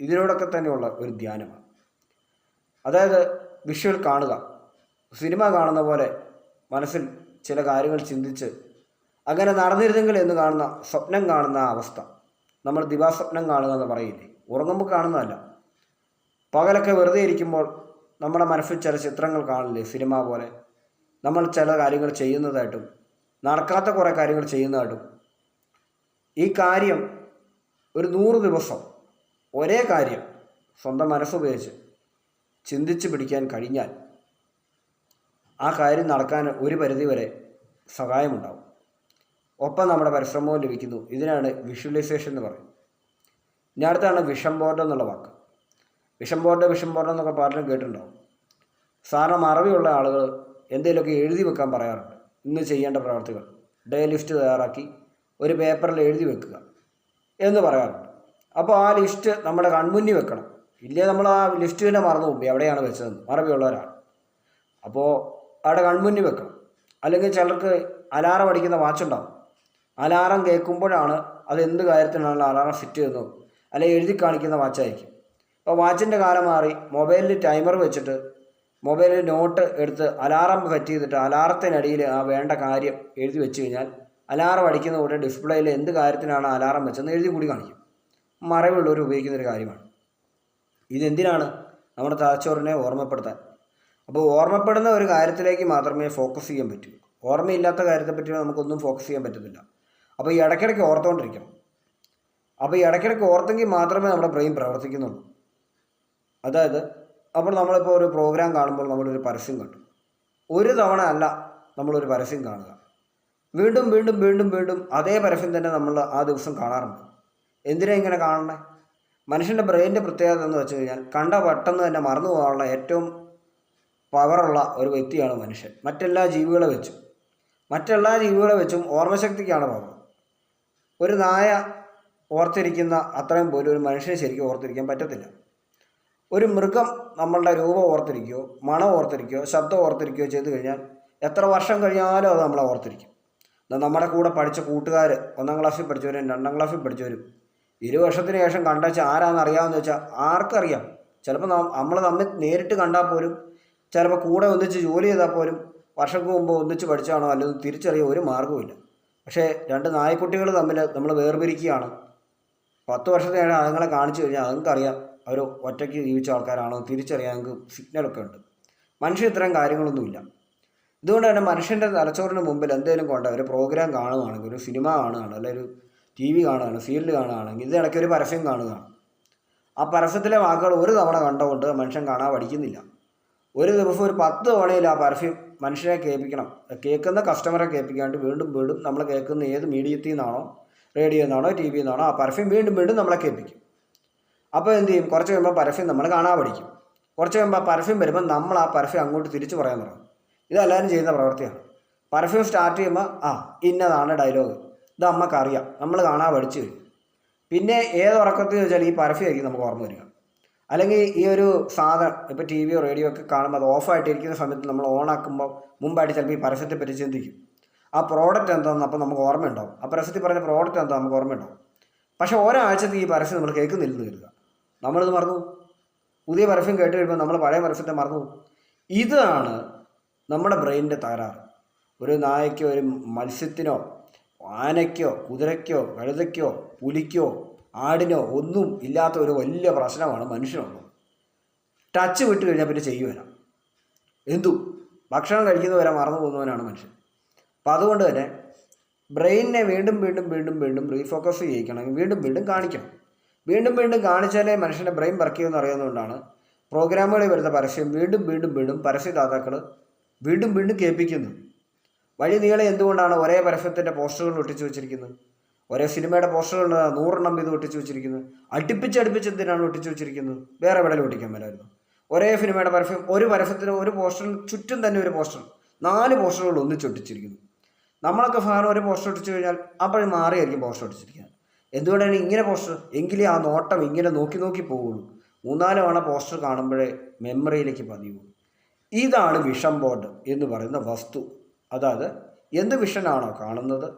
ഇതിനോടൊക്കെ തന്നെയുള്ള ഒരു ധ്യാനമാണ്. അതായത് വിഷ്വൽ കാണുക, സിനിമ കാണുന്ന പോലെ മനസ്സിൽ ചില കാര്യങ്ങൾ ചിന്തിച്ച് അങ്ങനെ നടന്നിരുന്നെങ്കിൽ എന്ന് കാണുന്ന സ്വപ്നം കാണുന്ന അവസ്ഥ. നമ്മൾ ദിവാസ്വപ്നം കാണുക എന്ന് പറയില്ലേ, ഉറങ്ങുമ്പോൾ കാണുന്നതല്ല. പകലൊക്കെ വെറുതെ ഇരിക്കുമ്പോൾ നമ്മുടെ മനസ്സിൽ ചില ചിത്രങ്ങൾ കാണില്ലേ, സിനിമ പോലെ. നമ്മൾ ചില കാര്യങ്ങൾ ചെയ്യുന്നതായിട്ടും നടക്കാത്ത കുറേ കാര്യങ്ങൾ ചെയ്യുന്നതായിട്ടും. ഈ കാര്യം ഒരു 100 ദിവസം ഒരേ കാര്യം സ്വന്തം മനസ്സുപയോഗിച്ച് ചിന്തിച്ച് പിടിക്കാൻ കഴിഞ്ഞാൽ ആ കാര്യം നടക്കാൻ ഒരു പരിധിവരെ സഹായമുണ്ടാവും. ഒപ്പം നമ്മുടെ പരിശ്രമവും ലഭിക്കുന്നു. ഇതിനാണ് വിഷ്വലൈസേഷൻ എന്ന് പറയുന്നത്. ഇനി അടുത്താണ് വിഷൻ ബോർഡ് എന്നുള്ള വാക്ക്. വിഷൻ ബോർഡ് എന്നൊക്കെ പലരും കേട്ടിട്ടുണ്ടാവും. സാധാരണ അറിവുള്ള ആളുകൾ എന്തെങ്കിലുമൊക്കെ എഴുതി വെക്കാൻ പറയാറുണ്ട്. ഇന്ന് ചെയ്യേണ്ട പ്രവർത്തികൾ ഡേ ലിസ്റ്റ് തയ്യാറാക്കി ഒരു പേപ്പറിൽ എഴുതി വെക്കുക എന്ന് പറയാറുണ്ട്. അപ്പോൾ ആ ലിസ്റ്റ് നമ്മുടെ കൺമുന്നിൽ വെക്കണം. ഇല്ലേ നമ്മൾ ആ ലിസ്റ്റ് തന്നെ മറന്നു പോകും എവിടെയാണ് വെച്ചതെന്ന്, അറിവുള്ളവരാണ്. അപ്പോൾ അവിടെ കൺമുന്നിൽ വെക്കണം. അല്ലെങ്കിൽ ചിലർക്ക് അലാറം അടിക്കുന്ന വാച്ചുണ്ടാകും. അലാറം കേൾക്കുമ്പോഴാണ് അത് എന്ത് കാര്യത്തിനാണ് അലാറം ഫിറ്റ് ചെയ്യുന്നത്, അല്ലെങ്കിൽ എഴുതി കാണിക്കുന്ന വാച്ചായിരിക്കും. അപ്പോൾ വാച്ചിൻ്റെ കാലം മാറി മൊബൈലിൽ ടൈമർ വെച്ചിട്ട് മൊബൈലിൽ നോട്ട് എടുത്ത് അലാറം സെറ്റ് ചെയ്തിട്ട് അലാറത്തിനടിയിൽ ആ വേണ്ട കാര്യം എഴുതി വെച്ച് കഴിഞ്ഞാൽ അലാറം അടിക്കുന്ന കൂടെ ഡിസ്പ്ലേയിൽ എന്ത് കാര്യത്തിനാണ് അലാറം വെച്ചതെന്ന് എഴുതി കൂടി കാണിക്കും. മറവുള്ളവർ ഉപയോഗിക്കുന്നൊരു കാര്യമാണ്. ഇതെന്തിനാണ്? നമ്മുടെ തലച്ചോറിനെ ഓർമ്മപ്പെടുത്താൻ. അപ്പോൾ ഓർമ്മപ്പെടുന്ന ഒരു കാര്യത്തിലേക്ക് മാത്രമേ ഫോക്കസ് ചെയ്യാൻ പറ്റൂ. ഓർമ്മയില്ലാത്ത കാര്യത്തെപ്പറ്റി നമുക്കൊന്നും ഫോക്കസ് ചെയ്യാൻ പറ്റത്തില്ല. അപ്പോൾ ഈ ഇടയ്ക്കിടയ്ക്ക് ഓർത്തുകൊണ്ടിരിക്കണം. അപ്പോൾ ഈ ഇടയ്ക്കിടയ്ക്ക് ഓർത്തെങ്കിൽ മാത്രമേ നമ്മുടെ ബ്രെയിൻ പ്രവർത്തിക്കുന്നുള്ളൂ. അതായത് അപ്പോൾ നമ്മളിപ്പോൾ ഒരു പ്രോഗ്രാം കാണുമ്പോൾ നമ്മളൊരു പരസ്യം കണ്ടു. ഒരു തവണ അല്ല നമ്മളൊരു പരസ്യം കാണുക, വീണ്ടും വീണ്ടും വീണ്ടും വീണ്ടും അതേ പരസ്യം തന്നെ നമ്മൾ ആ ദിവസം കാണാറുണ്ട്. എന്തിനാ ഇങ്ങനെ കാണണേ? മനുഷ്യൻ്റെ ബ്രെയിനിൻ്റെ പ്രത്യേകത എന്ന് വെച്ച് കഴിഞ്ഞാൽ കണ്ട പെട്ടെന്ന് തന്നെ മറന്നു പോകാനുള്ള ഏറ്റവും പവറുള്ള ഒരു വ്യക്തിയാണ് മനുഷ്യൻ. മറ്റെല്ലാ ജീവികളെ വെച്ചും ഓർമ്മശക്തിക്കാണ് പവർ. ഒരു നായ ഓർത്തിരിക്കുന്ന അത്രയും പോലും ഒരു മനുഷ്യന് ശരിക്കും ഓർത്തിരിക്കാൻ പറ്റത്തില്ല. ഒരു മൃഗം നമ്മളുടെ രൂപം ഓർത്തിരിക്കുകയോ മണം ഓർത്തിരിക്കുകയോ ശബ്ദം ഓർത്തിരിക്കുകയോ ചെയ്തു കഴിഞ്ഞാൽ എത്ര വർഷം കഴിഞ്ഞാലും അത് നമ്മളെ ഓർത്തിരിക്കും. നമ്മുടെ കൂടെ പഠിച്ച കൂട്ടുകാർ 1ാം ക്ലാസ്സിൽ പഠിച്ചവരും 2ാം ക്ലാസ്സിൽ പഠിച്ചവരും 20 വർഷത്തിന് ശേഷം കണ്ടുവച്ചാൽ ആരാണെന്ന് അറിയാമെന്ന് വെച്ചാൽ ആർക്കറിയാം? ചിലപ്പോൾ നമ്മൾ തമ്മിൽ നേരിട്ട് കണ്ടാൽ പോലും, ചിലപ്പോൾ കൂടെ ഒന്നിച്ച് ജോലി ചെയ്താൽ പോലും വർഷങ്ങൾക്ക് മുമ്പ് ഒന്നിച്ച് പഠിച്ചാണോ അല്ലെങ്കിൽ തിരിച്ചറിയാൻ ഒരു മാർഗ്ഗവുമില്ല. പക്ഷേ 2 നായ്ക്കുട്ടികൾ തമ്മിൽ നമ്മൾ വേർപിരിക്കുകയാണ്. 10 വർഷത്തിന് ശേഷം അതുങ്ങളെ കാണിച്ചു കഴിഞ്ഞാൽ അതുങ്ങൾക്കറിയാം അവർ ഒറ്റയ്ക്ക് ജീവിച്ച ആൾക്കാരാണോ തിരിച്ചറിയാൻ നിങ്ങൾക്ക് സിഗ്നലൊക്കെ ഉണ്ട്. മനുഷ്യൻ ഇത്തരം കാര്യങ്ങളൊന്നുമില്ല. ഇതുകൊണ്ട് തന്നെ മനുഷ്യൻ്റെ തലച്ചോറിന് മുമ്പിൽ എന്തെങ്കിലും കൊണ്ട് ഒരു പ്രോഗ്രാം കാണുകയാണെങ്കിൽ, ഒരു സിനിമ കാണുകയാണ്, അല്ലെങ്കിൽ ഒരു TV കാണുകയാണ്, സീരിയൽ കാണുകയാണെങ്കിൽ ഇതിനിടയ്ക്ക് ഒരു പരസ്യം കാണുകയാണ്. ആ പരസ്യത്തിലെ വാക്കുകൾ ഒരു തവണ കണ്ടുകൊണ്ട് മനുഷ്യൻ കാണാൻ പഠിക്കുന്നില്ല. ഒരു ദിവസം ഒരു 10 തവണയിൽ ആ പരസ്യം മനുഷ്യനെ കേൾപ്പിക്കണം. കേൾക്കുന്ന കസ്റ്റമറെ കേൾപ്പിക്കാണ്ട് വീണ്ടും വീണ്ടും നമ്മൾ കേൾക്കുന്ന ഏത് മീഡിയത്തിൽ നിന്നാണോ, റേഡിയോയിൽ നിന്നാണോ, TV യിൽ നിന്നാണോ, ആ പരസ്യം വീണ്ടും വീണ്ടും നമ്മളെ കേൾപ്പിക്കും. അപ്പോൾ എന്ത് ചെയ്യും? കുറച്ച് കഴിയുമ്പോൾ പരസ്യം നമ്മൾ കാണാൻ പഠിക്കും. കുറച്ച് കഴിയുമ്പോൾ ആ പരസ്യം വരുമ്പോൾ നമ്മൾ ആ പരസ്യം അങ്ങോട്ട് തിരിച്ചു പറയാൻ തുടങ്ങും. ഇതെല്ലാവരും ചെയ്യുന്ന പ്രവൃത്തിയാണ്. പരസ്യം സ്റ്റാർട്ട് ചെയ്യുമ്പോൾ ഇന്നതാണ് ഡയലോഗ്, ഇത് നമുക്കറിയാം, നമ്മൾ കാണാൻ പഠിച്ചു കഴിഞ്ഞു. പിന്നെ ഏത് ഉറക്കത്തിൽ വെച്ചാൽ ഈ പരസ്യമായിരിക്കും നമുക്ക് ഓർമ്മ വരിക. അല്ലെങ്കിൽ ഈ ഒരു സാധനം ഇപ്പോൾ TV യോ റേഡിയോ ഒക്കെ കാണുമ്പോൾ അത് ഓഫായിട്ടിരിക്കുന്ന സമയത്ത് നമ്മൾ ഓണാക്കുമ്പോൾ മുമ്പായിട്ട് ചിലപ്പോൾ ഈ പരസ്യത്തെ പറ്റി ചിന്തിക്കും. ആ പ്രോഡക്റ്റ് എന്താണെന്ന് അപ്പോൾ നമുക്ക് ഓർമ്മയുണ്ടാവും. ആ പരസ്യത്തിൽ പറഞ്ഞ പ്രോഡക്റ്റ് എന്താ നമുക്ക് ഓർമ്മയുണ്ടാവും. പക്ഷേ ഒരാഴ്ചത്തെ ഈ പരസ്യം നമ്മൾ കേൾക്കുന്നില്ലെന്ന് കരുതുക, നമ്മളിത് മറന്നു. പുതിയ പരസ്യം കേട്ട് കഴിയുമ്പോൾ നമ്മൾ പഴയ പരസ്യത്തെ മറന്നു. ഇതാണ് നമ്മുടെ ബ്രെയിനിൻ്റെ തകരാറ്. ഒരു നായയ്ക്കോ ഒരു മത്സ്യത്തിനോ ആനയ്ക്കോ കുതിരയ്ക്കോ കഴുതയ്ക്കോ പുലിക്കോ ആടിനോ ഒന്നും ഇല്ലാത്ത ഒരു വലിയ പ്രശ്നമാണ് മനുഷ്യനുള്ളത്. ടച്ച് വിട്ട് കഴിഞ്ഞാൽ പിന്നെ ചെയ്യുവരാ ഭക്ഷണം കഴിക്കുന്നവരെ മറന്നു പോകുന്നവനാണ് മനുഷ്യൻ. അപ്പം അതുകൊണ്ട് തന്നെ ബ്രെയിനിനെ വീണ്ടും വീണ്ടും വീണ്ടും വീണ്ടും റീഫോക്കസ് ചെയ്യിക്കണമെങ്കിൽ വീണ്ടും വീണ്ടും കാണിക്കണം. വീണ്ടും വീണ്ടും കാണിച്ചാലേ മനുഷ്യൻ്റെ ബ്രെയിൻ വർക്ക് ചെയ്യുമെന്ന് അറിയാവുന്നതുകൊണ്ടാണ് പ്രോഗ്രാമുകളിൽ വരുന്ന പരസ്യം വീണ്ടും വീണ്ടും വീണ്ടും പരസ്യദാതാക്കൾ വീണ്ടും വീണ്ടും കേൾപ്പിക്കുന്നത്. വഴി നീളെ എന്തുകൊണ്ടാണ് ഒരേ പരസ്യത്തിൻ്റെ പോസ്റ്ററുകൾ ഒട്ടിച്ചു വെച്ചിരിക്കുന്നത്? ഒരേ സിനിമയുടെ പോസ്റ്ററുകൾ 100 എണ്ണം ഇത് ഒട്ടിച്ചു വെച്ചിരിക്കുന്നത്. അടുപ്പിച്ച് എന്തിനാണ് ഒട്ടിച്ചു വെച്ചിരിക്കുന്നത്? വേറെ എവിടെ ഒട്ടിക്കാൻ മേലായിരുന്നു? ഒരേ സിനിമയുടെ പരസ്യം, ഒരു പരസ്യത്തിന് ഒരു പോസ്റ്ററിന് ചുറ്റും തന്നെ ഒരു പോസ്റ്റർ, 4 പോസ്റ്ററുകൾ ഒന്നിച്ചൊട്ടിച്ചിരിക്കുന്നു. നമ്മളൊക്കെ സാധനം ഒരു പോസ്റ്റർ ഒട്ടിച്ചു കഴിഞ്ഞാൽ അപ്പോഴും മാറിയായിരിക്കും പോസ്റ്റർ ഒട്ടിച്ചിരിക്കുന്നത്. എന്തുകൊണ്ടാണ് ഇങ്ങനെ പോസ്റ്റർ? എങ്കിലേ ആ നോട്ടം ഇങ്ങനെ നോക്കി നോക്കി പോവുള്ളൂ. 3-4 തവണ പോസ്റ്റർ കാണുമ്പോഴേ മെമ്മറിയിലേക്ക് പതിയുള്ളൂ. ഇതാണ് വിഷൻ ബോർഡ് എന്ന് പറയുന്ന വസ്തു. അതായത് എന്ത് വിഷനാണോ കാണുന്നത്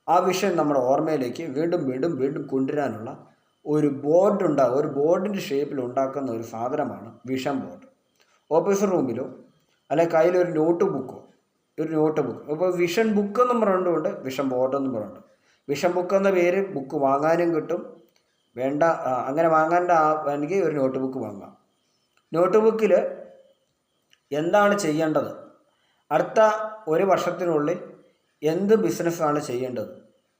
ആ വിഷൻ നമ്മുടെ ഓർമ്മയിലേക്ക് വീണ്ടും വീണ്ടും വീണ്ടും കൊണ്ടുവരാനുള്ള ഒരു ഒരു ബോർഡിൻ്റെ ഷേപ്പിൽ ഉണ്ടാക്കുന്ന ഒരു സാധനമാണ് വിഷൻ ബോർഡ്. ഓഫീസ് റൂമിലോ അല്ലെങ്കിൽ കയ്യിലൊരു നോട്ട് ബുക്ക്. ഇപ്പോൾ വിഷൻ ബുക്ക് എന്നും പറഞ്ഞുകൊണ്ട് വിഷൻ ബോർഡ് എന്നും പറയുന്നുണ്ട്. വിഷൻ ബുക്ക് എന്ന പേര് ബുക്ക് വാങ്ങാനും കിട്ടും. വേണ്ട അങ്ങനെ വാങ്ങാൻ്റെ എനിക്ക് ഒരു നോട്ട് ബുക്ക് വാങ്ങാം. നോട്ട് ബുക്കിൽ എന്താണ് ചെയ്യേണ്ടത്, അടുത്ത 1 വർഷത്തിനുള്ളിൽ എന്ത് ബിസിനസ്സാണ് ചെയ്യേണ്ടത്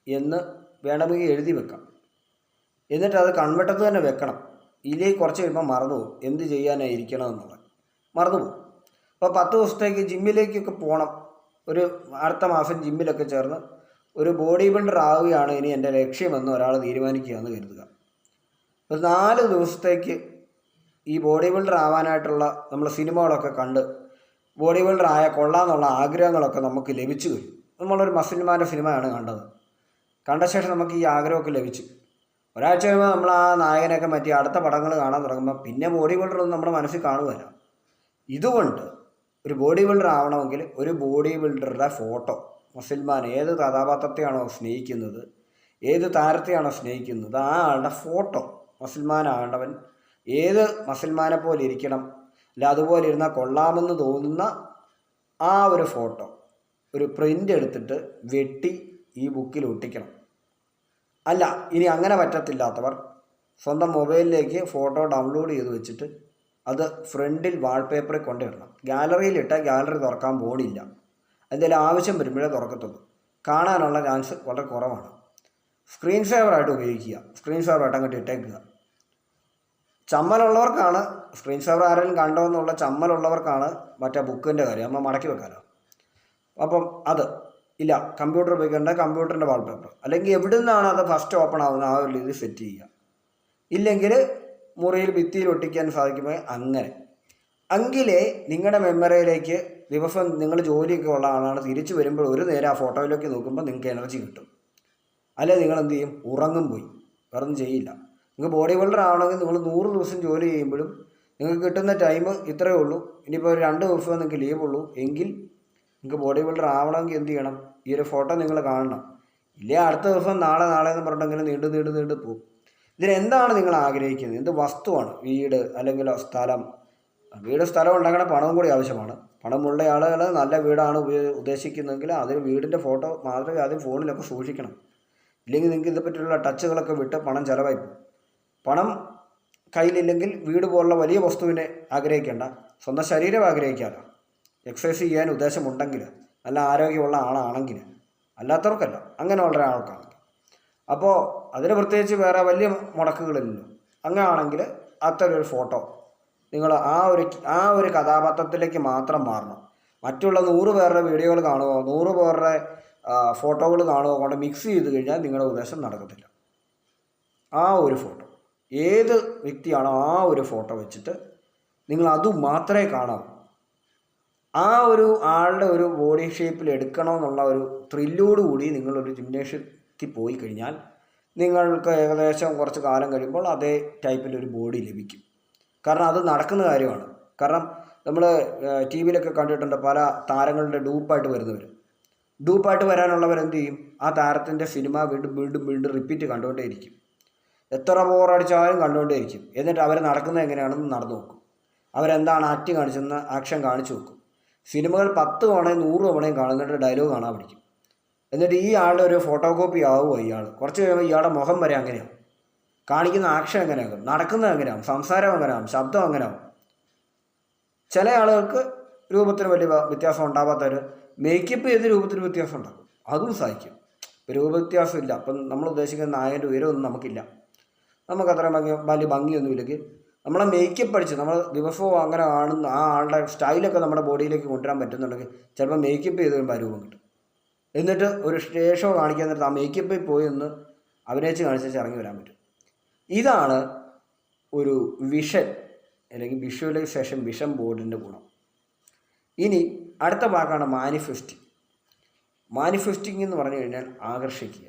എന്ന് വേണമെങ്കിൽ എഴുതി വെക്കാം. എന്നിട്ട് അത് കൺവെട്ടത്ത് തന്നെ വെക്കണം. ഇതിലേക്ക് കുറച്ച് കഴിയുമ്പോൾ മറന്നുപോകും എന്ത് ചെയ്യാനായിരിക്കണം എന്നുള്ളത്, മറന്നുപോകും. അപ്പോൾ 10 ദിവസത്തേക്ക് ജിമ്മിലേക്കൊക്കെ പോകണം. അടുത്ത മാസം ജിമ്മിലൊക്കെ ചേർന്ന് ഒരു ബോഡി ബിൽഡർ ആവുകയാണ് ഇനി എൻ്റെ ലക്ഷ്യമെന്ന് ഒരാൾ തീരുമാനിക്കുകയെന്ന് കരുതുക. ഒരു 4 ദിവസത്തേക്ക് ഈ ബോഡി ബിൽഡർ ആവാനായിട്ടുള്ള നമ്മൾ സിനിമകളൊക്കെ കണ്ട് ബോഡി ബിൽഡർ ആയ കൊള്ളാമെന്നുള്ള ആഗ്രഹങ്ങളൊക്കെ നമുക്ക് ലഭിച്ചു കഴിഞ്ഞു. നമ്മളൊരു മസിൽമാൻ്റെ സിനിമയാണ് കണ്ട ശേഷം നമുക്ക് ഈ ആഗ്രഹമൊക്കെ ലഭിച്ചു. ഒരാഴ്ച കഴിയുമ്പോൾ നമ്മൾ ആ നായകനെയൊക്കെ മാറ്റി അടുത്ത പടങ്ങൾ കാണാൻ തുടങ്ങുമ്പോൾ പിന്നെ ബോഡി ബിൽഡർ ഒന്നും നമ്മുടെ മനസ്സിൽ കാണുകയില്ല. ഇതുകൊണ്ട് ഒരു ബോഡി ബിൽഡർ ആവണമെങ്കിൽ ഒരു ബോഡി ബിൽഡറുടെ ഫോട്ടോ, മുസൽമാൻ ഏത് കഥാപാത്രത്തെയാണോ സ്നേഹിക്കുന്നത്, ഏത് താരത്തെയാണോ സ്നേഹിക്കുന്നത്, ആ ആളുടെ ഫോട്ടോ, മുസൽമാനാകേണ്ടവൻ ഏത് മുസൽമാനെ പോലെ ഇരിക്കണം, അല്ല അതുപോലെ ഇരുന്നാൽ കൊള്ളാമെന്ന് തോന്നുന്ന ആ ഒരു ഫോട്ടോ ഒരു പ്രിൻ്റ് എടുത്തിട്ട് വെട്ടി ഈ ബുക്കിൽ ഒട്ടിക്കണം. അല്ല ഇനി അങ്ങനെ പറ്റത്തില്ലാത്തവർ സ്വന്തം മൊബൈലിലേക്ക് ഫോട്ടോ ഡൗൺലോഡ് ചെയ്ത് വെച്ചിട്ട് അത് ഫ്രണ്ടിൽ വാൾപേപ്പറിൽ കൊണ്ടിടണം. ഗാലറിയിലിട്ടാൽ ഗാലറി തുറക്കാൻ പോണില്ല. എന്തെങ്കിലും ആവശ്യം വരുമ്പോഴേ തുറക്കത്തുള്ളൂ. കാണാനുള്ള ചാൻസ് വളരെ കുറവാണ്. സ്ക്രീൻ സേവറായിട്ട് ഉപയോഗിക്കുക. സ്ക്രീൻ സേവറായിട്ട് അങ്ങോട്ട് ഇട്ടേക്കുക. ചമ്മലുള്ളവർക്കാണ് സ്ക്രീൻ സേവർ ആരെങ്കിലും കണ്ടോന്നുള്ള ചമ്മലുള്ളവർക്കാണ് മറ്റേ ബുക്കിൻ്റെ കാര്യം നമ്മൾ മടക്കി വെക്കാനോ. അപ്പം അത് ഇല്ല, കമ്പ്യൂട്ടർ ഉപയോഗിക്കേണ്ട കമ്പ്യൂട്ടറിൻ്റെ വാൾപേപ്പർ, അല്ലെങ്കിൽ എവിടെ നിന്നാണ് അത് ഫസ്റ്റ് ഓപ്പൺ ആവുന്നത് ആ ഒരു രീതിയിൽ സെറ്റ് ചെയ്യുക. ഇല്ലെങ്കിൽ മുറിയിൽ ഭിത്തിയിൽ ഒട്ടിക്കാൻ സാധിക്കുമ്പോൾ അങ്ങനെ. എങ്കിലേ നിങ്ങളുടെ മെമ്മറിയിലേക്ക് ദിവസം നിങ്ങൾ ജോലിയൊക്കെ ഉള്ള ആളാണ് തിരിച്ചു വരുമ്പോൾ ഒരു നേരം ആ ഫോട്ടോയിലേക്ക് നോക്കുമ്പോൾ നിങ്ങൾക്ക് എനർജി കിട്ടും. അല്ലെങ്കിൽ നിങ്ങൾ എന്ത് ചെയ്യും? ഉറങ്ങും പോയി. വേറൊന്നും ചെയ്യില്ല. നിങ്ങൾക്ക് ബോഡി ബിൽഡർ ആവണമെങ്കിൽ നിങ്ങൾ 100 ദിവസം ജോലി ചെയ്യുമ്പോഴും നിങ്ങൾക്ക് കിട്ടുന്ന ടൈം ഇത്രയേ ഉള്ളൂ. ഇനിയിപ്പോൾ ഒരു 2 ദിവസമേ നിങ്ങൾക്ക് ലീവുള്ളൂ എങ്കിൽ നിങ്ങൾക്ക് ബോഡി ബിൽഡർ ആവണമെങ്കിൽ എന്ത് ചെയ്യണം? ഈ ഒരു ഫോട്ടോ നിങ്ങൾ കാണണം. ഇല്ലേ അടുത്ത ദിവസം നാളെ എന്ന് പറഞ്ഞിട്ട് നീണ്ടു പോകും. ഇതിനെന്താണ് നിങ്ങൾ ആഗ്രഹിക്കുന്നത്? എന്ത് വസ്തുവാണ്? വീട് അല്ലെങ്കിൽ സ്ഥലം? വീട് സ്ഥലം ഉണ്ടാക്കണ പണവും കൂടി ആവശ്യമാണ്. പണമുള്ള ആളുകൾ നല്ല വീടാണ് ഉദ്ദേശിക്കുന്നതെങ്കിൽ അതിന് വീടിൻ്റെ ഫോട്ടോ മാത്രമേ ആദ്യം ഫോണിലൊക്കെ സൂക്ഷിക്കണം. ഇല്ലെങ്കിൽ നിങ്ങൾക്ക് ഇതേപ്പറ്റിയുള്ള ടച്ചുകളൊക്കെ വിട്ട് പണം ചിലവായി പോകും. പണം കയ്യിലില്ലെങ്കിൽ വീട് പോലുള്ള വലിയ വസ്തുവിനെ ആഗ്രഹിക്കേണ്ട, സ്വന്തം ശരീരം ആഗ്രഹിക്കാമല്ലോ. എക്സസൈസ് ചെയ്യാൻ ഉദ്ദേശമുണ്ടെങ്കിൽ, നല്ല ആരോഗ്യമുള്ള ആളാണെങ്കിൽ, അല്ലാത്തവർക്കല്ല, അങ്ങനെയുള്ള ഒരാൾക്കാണെങ്കിൽ. അപ്പോൾ അതിന് പ്രത്യേകിച്ച് വേറെ വലിയ മുടക്കുകളില്ലല്ലോ. അങ്ങനെയാണെങ്കിൽ അത്തരൊരു ഫോട്ടോ നിങ്ങൾ ആ ഒരു കഥാപാത്രത്തിലേക്ക് മാത്രം മാറണം. മറ്റുള്ള 100 പേരുടെ വീഡിയോകൾ കാണുകയോ 100 പേരുടെ ഫോട്ടോകൾ കാണുകയോ കൊണ്ട് മിക്സ് ചെയ്ത് കഴിഞ്ഞാൽ നിങ്ങളുടെ ഉദ്ദേശം നടക്കത്തില്ല. ആ ഒരു ഫോട്ടോ, ഏത് വ്യക്തിയാണോ ആ ഒരു ഫോട്ടോ വെച്ചിട്ട് നിങ്ങൾ അത് മാത്രമേ കാണാവൂ. ആ ഒരു ആളുടെ ഒരു ബോഡി ഷേപ്പിൽ എടുക്കണമെന്നുള്ള ഒരു ത്രില്ലോടുകൂടി നിങ്ങളൊരു ജിംനേഷ്യത്തിൽ പോയി കഴിഞ്ഞാൽ നിങ്ങൾക്ക് ഏകദേശം കുറച്ച് കാലം കഴിയുമ്പോൾ അതേ ടൈപ്പിലൊരു ബോഡി ലഭിക്കും. കാരണം അത് നടക്കുന്ന കാര്യമാണ്. കാരണം നമ്മൾ ടി വിയിലൊക്കെ കണ്ടിട്ടുണ്ട് പല താരങ്ങളുടെ ഡൂപ്പായിട്ട് വരുന്നവർ. ഡൂപ്പായിട്ട് വരാനുള്ളവരെന്ത് ചെയ്യും? ആ താരത്തിൻ്റെ സിനിമ വീണ്ടും റിപ്പീറ്റ് കണ്ടുകൊണ്ടേയിരിക്കും. എത്ര ബോറടിച്ചാലും കണ്ടുകൊണ്ടേയിരിക്കും. എന്നിട്ട് അവർ നടക്കുന്നത് എങ്ങനെയാണെന്ന് നടന്നു നോക്കും. അവരെന്താണ് ആക്ട് കാണിച്ചെന്ന് ആക്ഷൻ കാണിച്ചു നോക്കും. സിനിമകൾ 10 തവണയും 100 തവണയും കാണുന്നിട്ട് ഡയലോഗ് കാണാൻ പഠിക്കും. എന്നിട്ട് ഈ ആളുടെ ഒരു ഫോട്ടോ കോപ്പി ആവുമോ ഇയാൾ? കുറച്ച് കഴിയുമ്പോൾ ഇയാളുടെ മുഖം വരെ അങ്ങനെയാവും. കാണിക്കുന്ന ആക്ഷൻ എങ്ങനെയാകും, നടക്കുന്നത് എങ്ങനെയാവും, സംസാരം എങ്ങനെയാവും, ശബ്ദം എങ്ങനെയാവും. ചില ആളുകൾക്ക് രൂപത്തിന് വലിയ വ്യത്യാസം ഉണ്ടാവാത്തവർ മേക്കപ്പ് ചെയ്ത് രൂപത്തിന് വ്യത്യാസം ഉണ്ടാകും. അതും സഹായിക്കും. രൂപവ്യത്യാസം ഇല്ല, അപ്പം നമ്മൾ ഉദ്ദേശിക്കുന്ന നായൻ്റെ ഉയരമൊന്നും നമുക്കില്ല, നമുക്കത്ര വലിയ ഭംഗിയൊന്നുമില്ലെങ്കിൽ നമ്മളെ മേക്കപ്പ് അടിച്ച് നമ്മൾ ദിവസവും അങ്ങനെ കാണുന്ന ആ ആളുടെ സ്റ്റൈലൊക്കെ നമ്മുടെ ബോഡിയിലേക്ക് കൊണ്ടുവരാൻ പറ്റുന്നുണ്ടെങ്കിൽ ചിലപ്പോൾ മേക്കപ്പ് ചെയ്ത് കഴിയുമ്പോൾ രൂപം കിട്ടും. എന്നിട്ട് ഒരു സ്റ്റേജ് ഷോ കാണിക്കാൻ നേരത്ത് ആ മേക്കപ്പിൽ പോയി ഒന്ന് അഭിനയിച്ച് കാണിച്ച് ഇറങ്ങി വരാൻ പറ്റും. ഇതാണ് ഒരു വിഷൻ അല്ലെങ്കിൽ വിഷ്വലൈസേഷൻ വിഷൻ ബോർഡിൻ്റെ ഗുണം. ഇനി അടുത്ത ഭാഗമാണ് മാനിഫെസ്റ്റിംഗ്. മാനിഫെസ്റ്റിംഗ് എന്ന് പറഞ്ഞു കഴിഞ്ഞാൽ ആകർഷിക്കുക.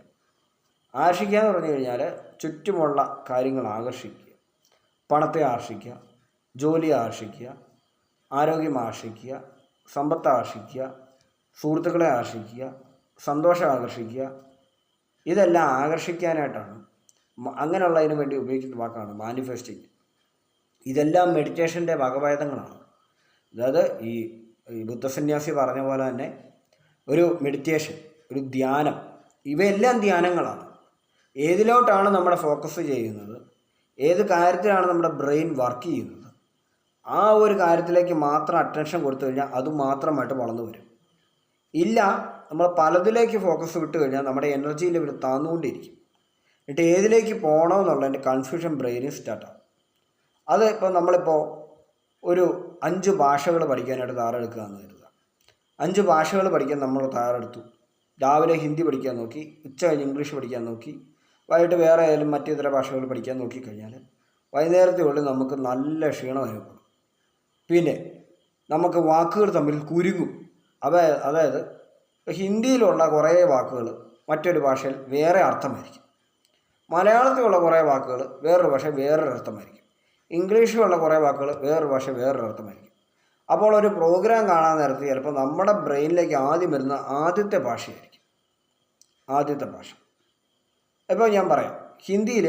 ആകർഷിക്കുക എന്ന് പറഞ്ഞു കഴിഞ്ഞാൽ ചുറ്റുമുള്ള കാര്യങ്ങൾ ആകർഷിക്കുക. പണത്തെ ആകർഷിക്കുക, ജോലി ആകർഷിക്കുക, ആരോഗ്യം ആകർഷിക്കുക, സമ്പത്ത് ആകർഷിക്കുക, സുഹൃത്തുക്കളെ ആകർഷിക്കുക, സന്തോഷം ആകർഷിക്കുക. ഇതെല്ലാം ആകർഷിക്കാനായിട്ടാണ്, അങ്ങനെയുള്ളതിന് വേണ്ടി ഉപയോഗിക്കുന്ന വാക്കാണ് മാനിഫെസ്റ്റിംഗ്. ഇതെല്ലാം മെഡിറ്റേഷൻ്റെ വകഭേദങ്ങളാണ്. അതായത് ഈ ബുദ്ധസന്യാസി പറഞ്ഞ പോലെ തന്നെ ഒരു മെഡിറ്റേഷൻ, ഒരു ധ്യാനം, ഇവയെല്ലാം ധ്യാനങ്ങളാണ്. ഏതിലോട്ടാണ് നമ്മുടെ ഫോക്കസ് ചെയ്യുന്നത്, ഏത് കാര്യത്തിലാണ് നമ്മുടെ ബ്രെയിൻ വർക്ക് ചെയ്യുന്നത്, ആ ഒരു കാര്യത്തിലേക്ക് മാത്രം അറ്റൻഷൻ കൊടുത്തു കഴിഞ്ഞാൽ അതുമാത്രമായിട്ട് വളർന്നു വരും. ഇല്ല, നമ്മൾ പലതിലേക്ക് ഫോക്കസ് വിട്ട് കഴിഞ്ഞാൽ നമ്മുടെ എനർജി ലെവൽ താന്നുകൊണ്ടിരിക്കും. എന്നിട്ട് ഏതിലേക്ക് പോകണമെന്നുള്ളതിൻ്റെ കൺഫ്യൂഷൻ ബ്രെയിനിൽ സ്റ്റാർട്ടാകും. അത് ഇപ്പോൾ നമ്മളിപ്പോൾ ഒരു 5 ഭാഷകൾ പഠിക്കാനായിട്ട് തയ്യാറെടുക്കുക എന്ന് കരുതുക. 5 ഭാഷകൾ പഠിക്കാൻ നമ്മൾ തയ്യാറെടുത്തു. രാവിലെ ഹിന്ദി പഠിക്കാൻ നോക്കി, ഉച്ച കഴിഞ്ഞ് ഇംഗ്ലീഷ് പഠിക്കാൻ നോക്കി, വൈകിട്ട് വേറെ ആയാലും മറ്റിതര ഭാഷകൾ പഠിക്കാൻ നോക്കിക്കഴിഞ്ഞാൽ വൈകുന്നേരത്തിനുള്ളിൽ നമുക്ക് നല്ല ക്ഷീണം അനുഭവപ്പെടും. പിന്നെ നമുക്ക് വാക്കുകൾ തമ്മിൽ കുരുങ്ങും. അതായത് ഹിന്ദിയിലുള്ള കുറേ വാക്കുകൾ മറ്റൊരു ഭാഷയിൽ വേറെ അർത്ഥമായിരിക്കും. മലയാളത്തിലുള്ള കുറേ വാക്കുകൾ വേറൊരു ഭാഷ വേറൊരു അർത്ഥമായിരിക്കും. ഇംഗ്ലീഷിലുള്ള കുറേ വാക്കുകൾ വേറൊരു ഭാഷ വേറൊരു അർത്ഥമായിരിക്കും. അപ്പോൾ ഒരു പ്രോഗ്രാം കാണാൻ നേരത്ത് ചിലപ്പോൾ നമ്മുടെ ബ്രെയിനിലേക്ക് ആദ്യം വരുന്ന ആദ്യത്തെ ഭാഷയായിരിക്കും. ആദ്യത്തെ ഭാഷ ഇപ്പോൾ ഞാൻ പറയാം. ഹിന്ദിയിൽ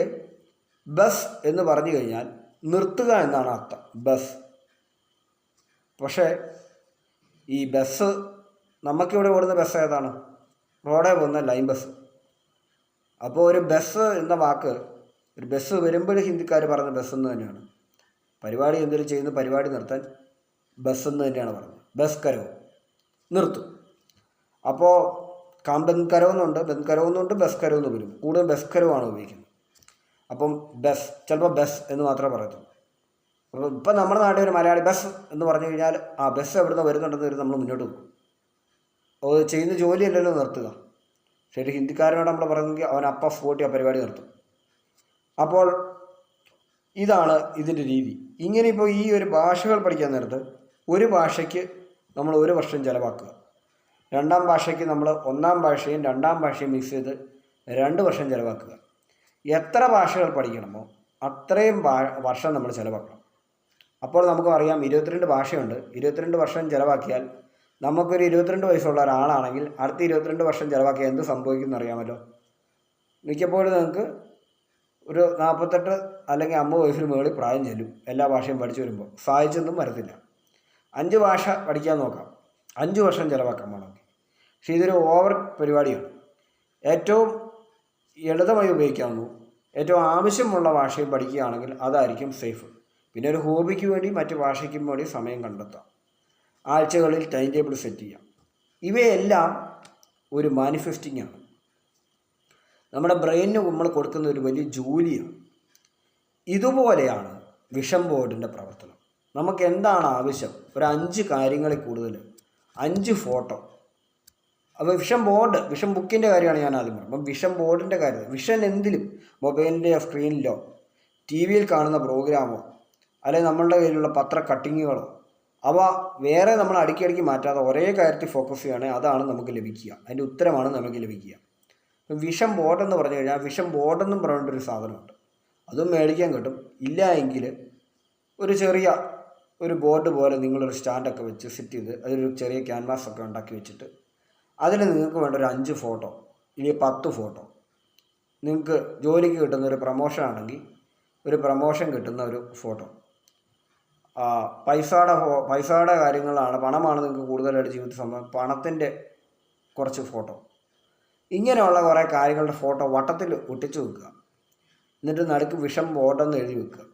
ബസ് എന്ന് പറഞ്ഞു കഴിഞ്ഞാൽ നിർത്തുക എന്നാണ് അർത്ഥം, ബസ്. പക്ഷേ ഈ ബസ് നമുക്കിവിടെ ഓടുന്ന ബസ് ഏതാണ്? റോഡേ പോകുന്ന ലൈൻ ബസ്. അപ്പോൾ ഒരു ബസ് എന്ന വാക്ക്, ഒരു ബസ് വരുമ്പോൾ ഹിന്ദിക്കാർ പറഞ്ഞ ബസ് എന്ന് തന്നെയാണ്. പരിപാടി എന്തെങ്കിലും ചെയ്യുന്ന പരിപാടി നിർത്താൻ ബസ് എന്ന് തന്നെയാണ് പറഞ്ഞത്. ബസ് കരോ, നിർത്തും. അപ്പോൾ ബന്ദ് കരോ എന്നുണ്ട്, ബന്ദ് കരോ എന്നുണ്ട്, ബസ് കരോ എന്ന് വരും. കൂടുതൽ ബസ് കരോ ആണ് ഉപയോഗിക്കുന്നത്. അപ്പം ബസ്, ചിലപ്പോൾ ബസ് എന്ന് മാത്രമേ പറയത്തുള്ളൂ. അപ്പോൾ ഇപ്പം നമ്മുടെ നാട്ടിൽ ഒരു മലയാളി ബസ് എന്ന് പറഞ്ഞു കഴിഞ്ഞാൽ ആ ബസ് എവിടുന്ന് വരുന്നുണ്ടെന്ന് വരും, നമ്മൾ മുന്നോട്ട് പോകും. അപ്പോൾ ചെയ്യുന്ന ജോലിയല്ലല്ലോ നിർത്തുക. ശരി, ഹിന്ദിക്കാരനോട് നമ്മൾ പറയുന്നെങ്കിൽ അവൻ അപ്പ സ്പോട്ടി ആ പരിപാടി നിർത്തും. അപ്പോൾ ഇതാണ് ഇതിൻ്റെ രീതി. ഇങ്ങനെ ഇപ്പോൾ ഈ ഒരു ഭാഷകൾ പഠിക്കാൻ നേരത്ത് ഒരു ഭാഷയ്ക്ക് നമ്മൾ 1 വർഷം ചിലവാക്കുക. 2ാം ഭാഷയ്ക്ക് നമ്മൾ 1ാം ഭാഷയും 2ാം ഭാഷയും മിക്സ് ചെയ്ത് 2 വർഷം ചിലവാക്കുക. എത്ര ഭാഷകൾ പഠിക്കണമോ അത്രയും വർഷം നമ്മൾ ചിലവാക്കണം. അപ്പോൾ നമുക്ക് അറിയാം 22 ഭാഷയുണ്ട്. 22 വർഷം ചിലവാക്കിയാൽ നമുക്കൊരു 22 വയസ്സുള്ള ഒരാളാണെങ്കിൽ അടുത്ത 22 വർഷം ചിലവാക്കിയാൽ എന്ത് സംഭവിക്കും എന്നറിയാമല്ലോ. മിക്കപ്പോഴും നിങ്ങൾക്ക് ഒരു 48 അല്ലെങ്കിൽ 50 വയസ്സിന് മുകളിൽ പ്രായം ചെല്ലും. എല്ലാ ഭാഷയും പഠിച്ചു വരുമ്പോൾ സഹായിച്ചൊന്നും വരത്തില്ല. 5 ഭാഷ പഠിക്കാൻ നോക്കാം, 5 വർഷം ചിലവാക്കാൻ വേണമെങ്കിൽ. പക്ഷേ ഇതൊരു ഓവർ പരിപാടിയാണ്. ഏറ്റവും ലളിതമായി ഉപയോഗിക്കാവുന്നു, ഏറ്റവും ആവശ്യമുള്ള ഭാഷയും പഠിക്കുകയാണെങ്കിൽ അതായിരിക്കും സേഫ്. പിന്നെ ഒരു ഹോബിക്ക് വേണ്ടി മറ്റു ഭാഷയ്ക്കും വേണ്ടി സമയം കണ്ടെത്താം. ആഴ്ചകളിൽ ടൈം ടേബിൾ സെറ്റ് ചെയ്യാം. ഇവയെല്ലാം ഒരു മാനിഫെസ്റ്റിംഗ് ആണ്. നമ്മുടെ ബ്രെയിനിന് നമ്മൾ കൊടുക്കുന്ന ഒരു വലിയ ജോലിയാണ്. ഇതുപോലെയാണ് വിഷൻ ബോർഡിൻ്റെ പ്രവർത്തനം. നമുക്ക് എന്താണ് ആവശ്യം? ഒരു 5 കാര്യങ്ങളിൽ കൂടുതൽ, 5 ഫോട്ടോ. അപ്പോൾ വിഷൻ ബുക്കിൻ്റെ കാര്യമാണ് ഞാൻ ആദ്യം പറഞ്ഞത്. അപ്പം വിഷൻ ബോർഡിൻ്റെ കാര്യം, വിഷൻ എന്തിലും, മൊബൈലിൻ്റെ സ്ക്രീനിലോ ടി വിയിൽ കാണുന്ന പ്രോഗ്രാമോ അല്ലെങ്കിൽ നമ്മളുടെ കയ്യിലുള്ള പത്ര കട്ടിങ്ങുകളോ അവ വേറെ നമ്മൾ അടുക്കി മാറ്റാതെ ഒരേ കാര്യത്തിൽ ഫോക്കസ് ചെയ്യുകയാണെങ്കിൽ അതാണ് നമുക്ക് ലഭിക്കുക. അതിൻ്റെ ഉത്തരമാണ് നമുക്ക് ലഭിക്കുക. വിഷൻ ബോർഡ് എന്ന് പറഞ്ഞു കഴിഞ്ഞാൽ വിഷൻ ബോർഡെന്നും പറഞ്ഞിട്ടൊരു സാധനമുണ്ട്. അതും മേടിക്കാൻ കിട്ടും. ഇല്ല എങ്കിൽ ഒരു ചെറിയ ഒരു ബോർഡ് പോലെ നിങ്ങളൊരു സ്റ്റാൻഡൊക്കെ വെച്ച് സെറ്റ് ചെയ്ത് അതിലൊരു ചെറിയ ക്യാൻവാസൊക്കെ ഉണ്ടാക്കി വെച്ചിട്ട് അതിൽ നിങ്ങൾക്ക് വേണ്ട ഒരു 5 ഫോട്ടോ ഇല്ലെങ്കിൽ 10 ഫോട്ടോ, നിങ്ങൾക്ക് ജോലിക്ക് കിട്ടുന്ന ഒരു പ്രമോഷൻ ആണെങ്കിൽ ഒരു പ്രമോഷൻ കിട്ടുന്ന ഒരു ഫോട്ടോ, പൈസയുടെ കാര്യങ്ങളാണ്, പണമാണ് നിങ്ങൾക്ക് കൂടുതലായിട്ട് ജീവിതത്തിൽ സംഭവം, പണത്തിൻ്റെ കുറച്ച് ഫോട്ടോ, ഇങ്ങനെയുള്ള കുറേ കാര്യങ്ങളുടെ ഫോട്ടോ വട്ടത്തിൽ ഒട്ടിച്ചു വെക്കുക. എന്നിട്ട് നടുക്ക് വിഷൻ ബോർഡെന്ന് എഴുതി വെക്കുക.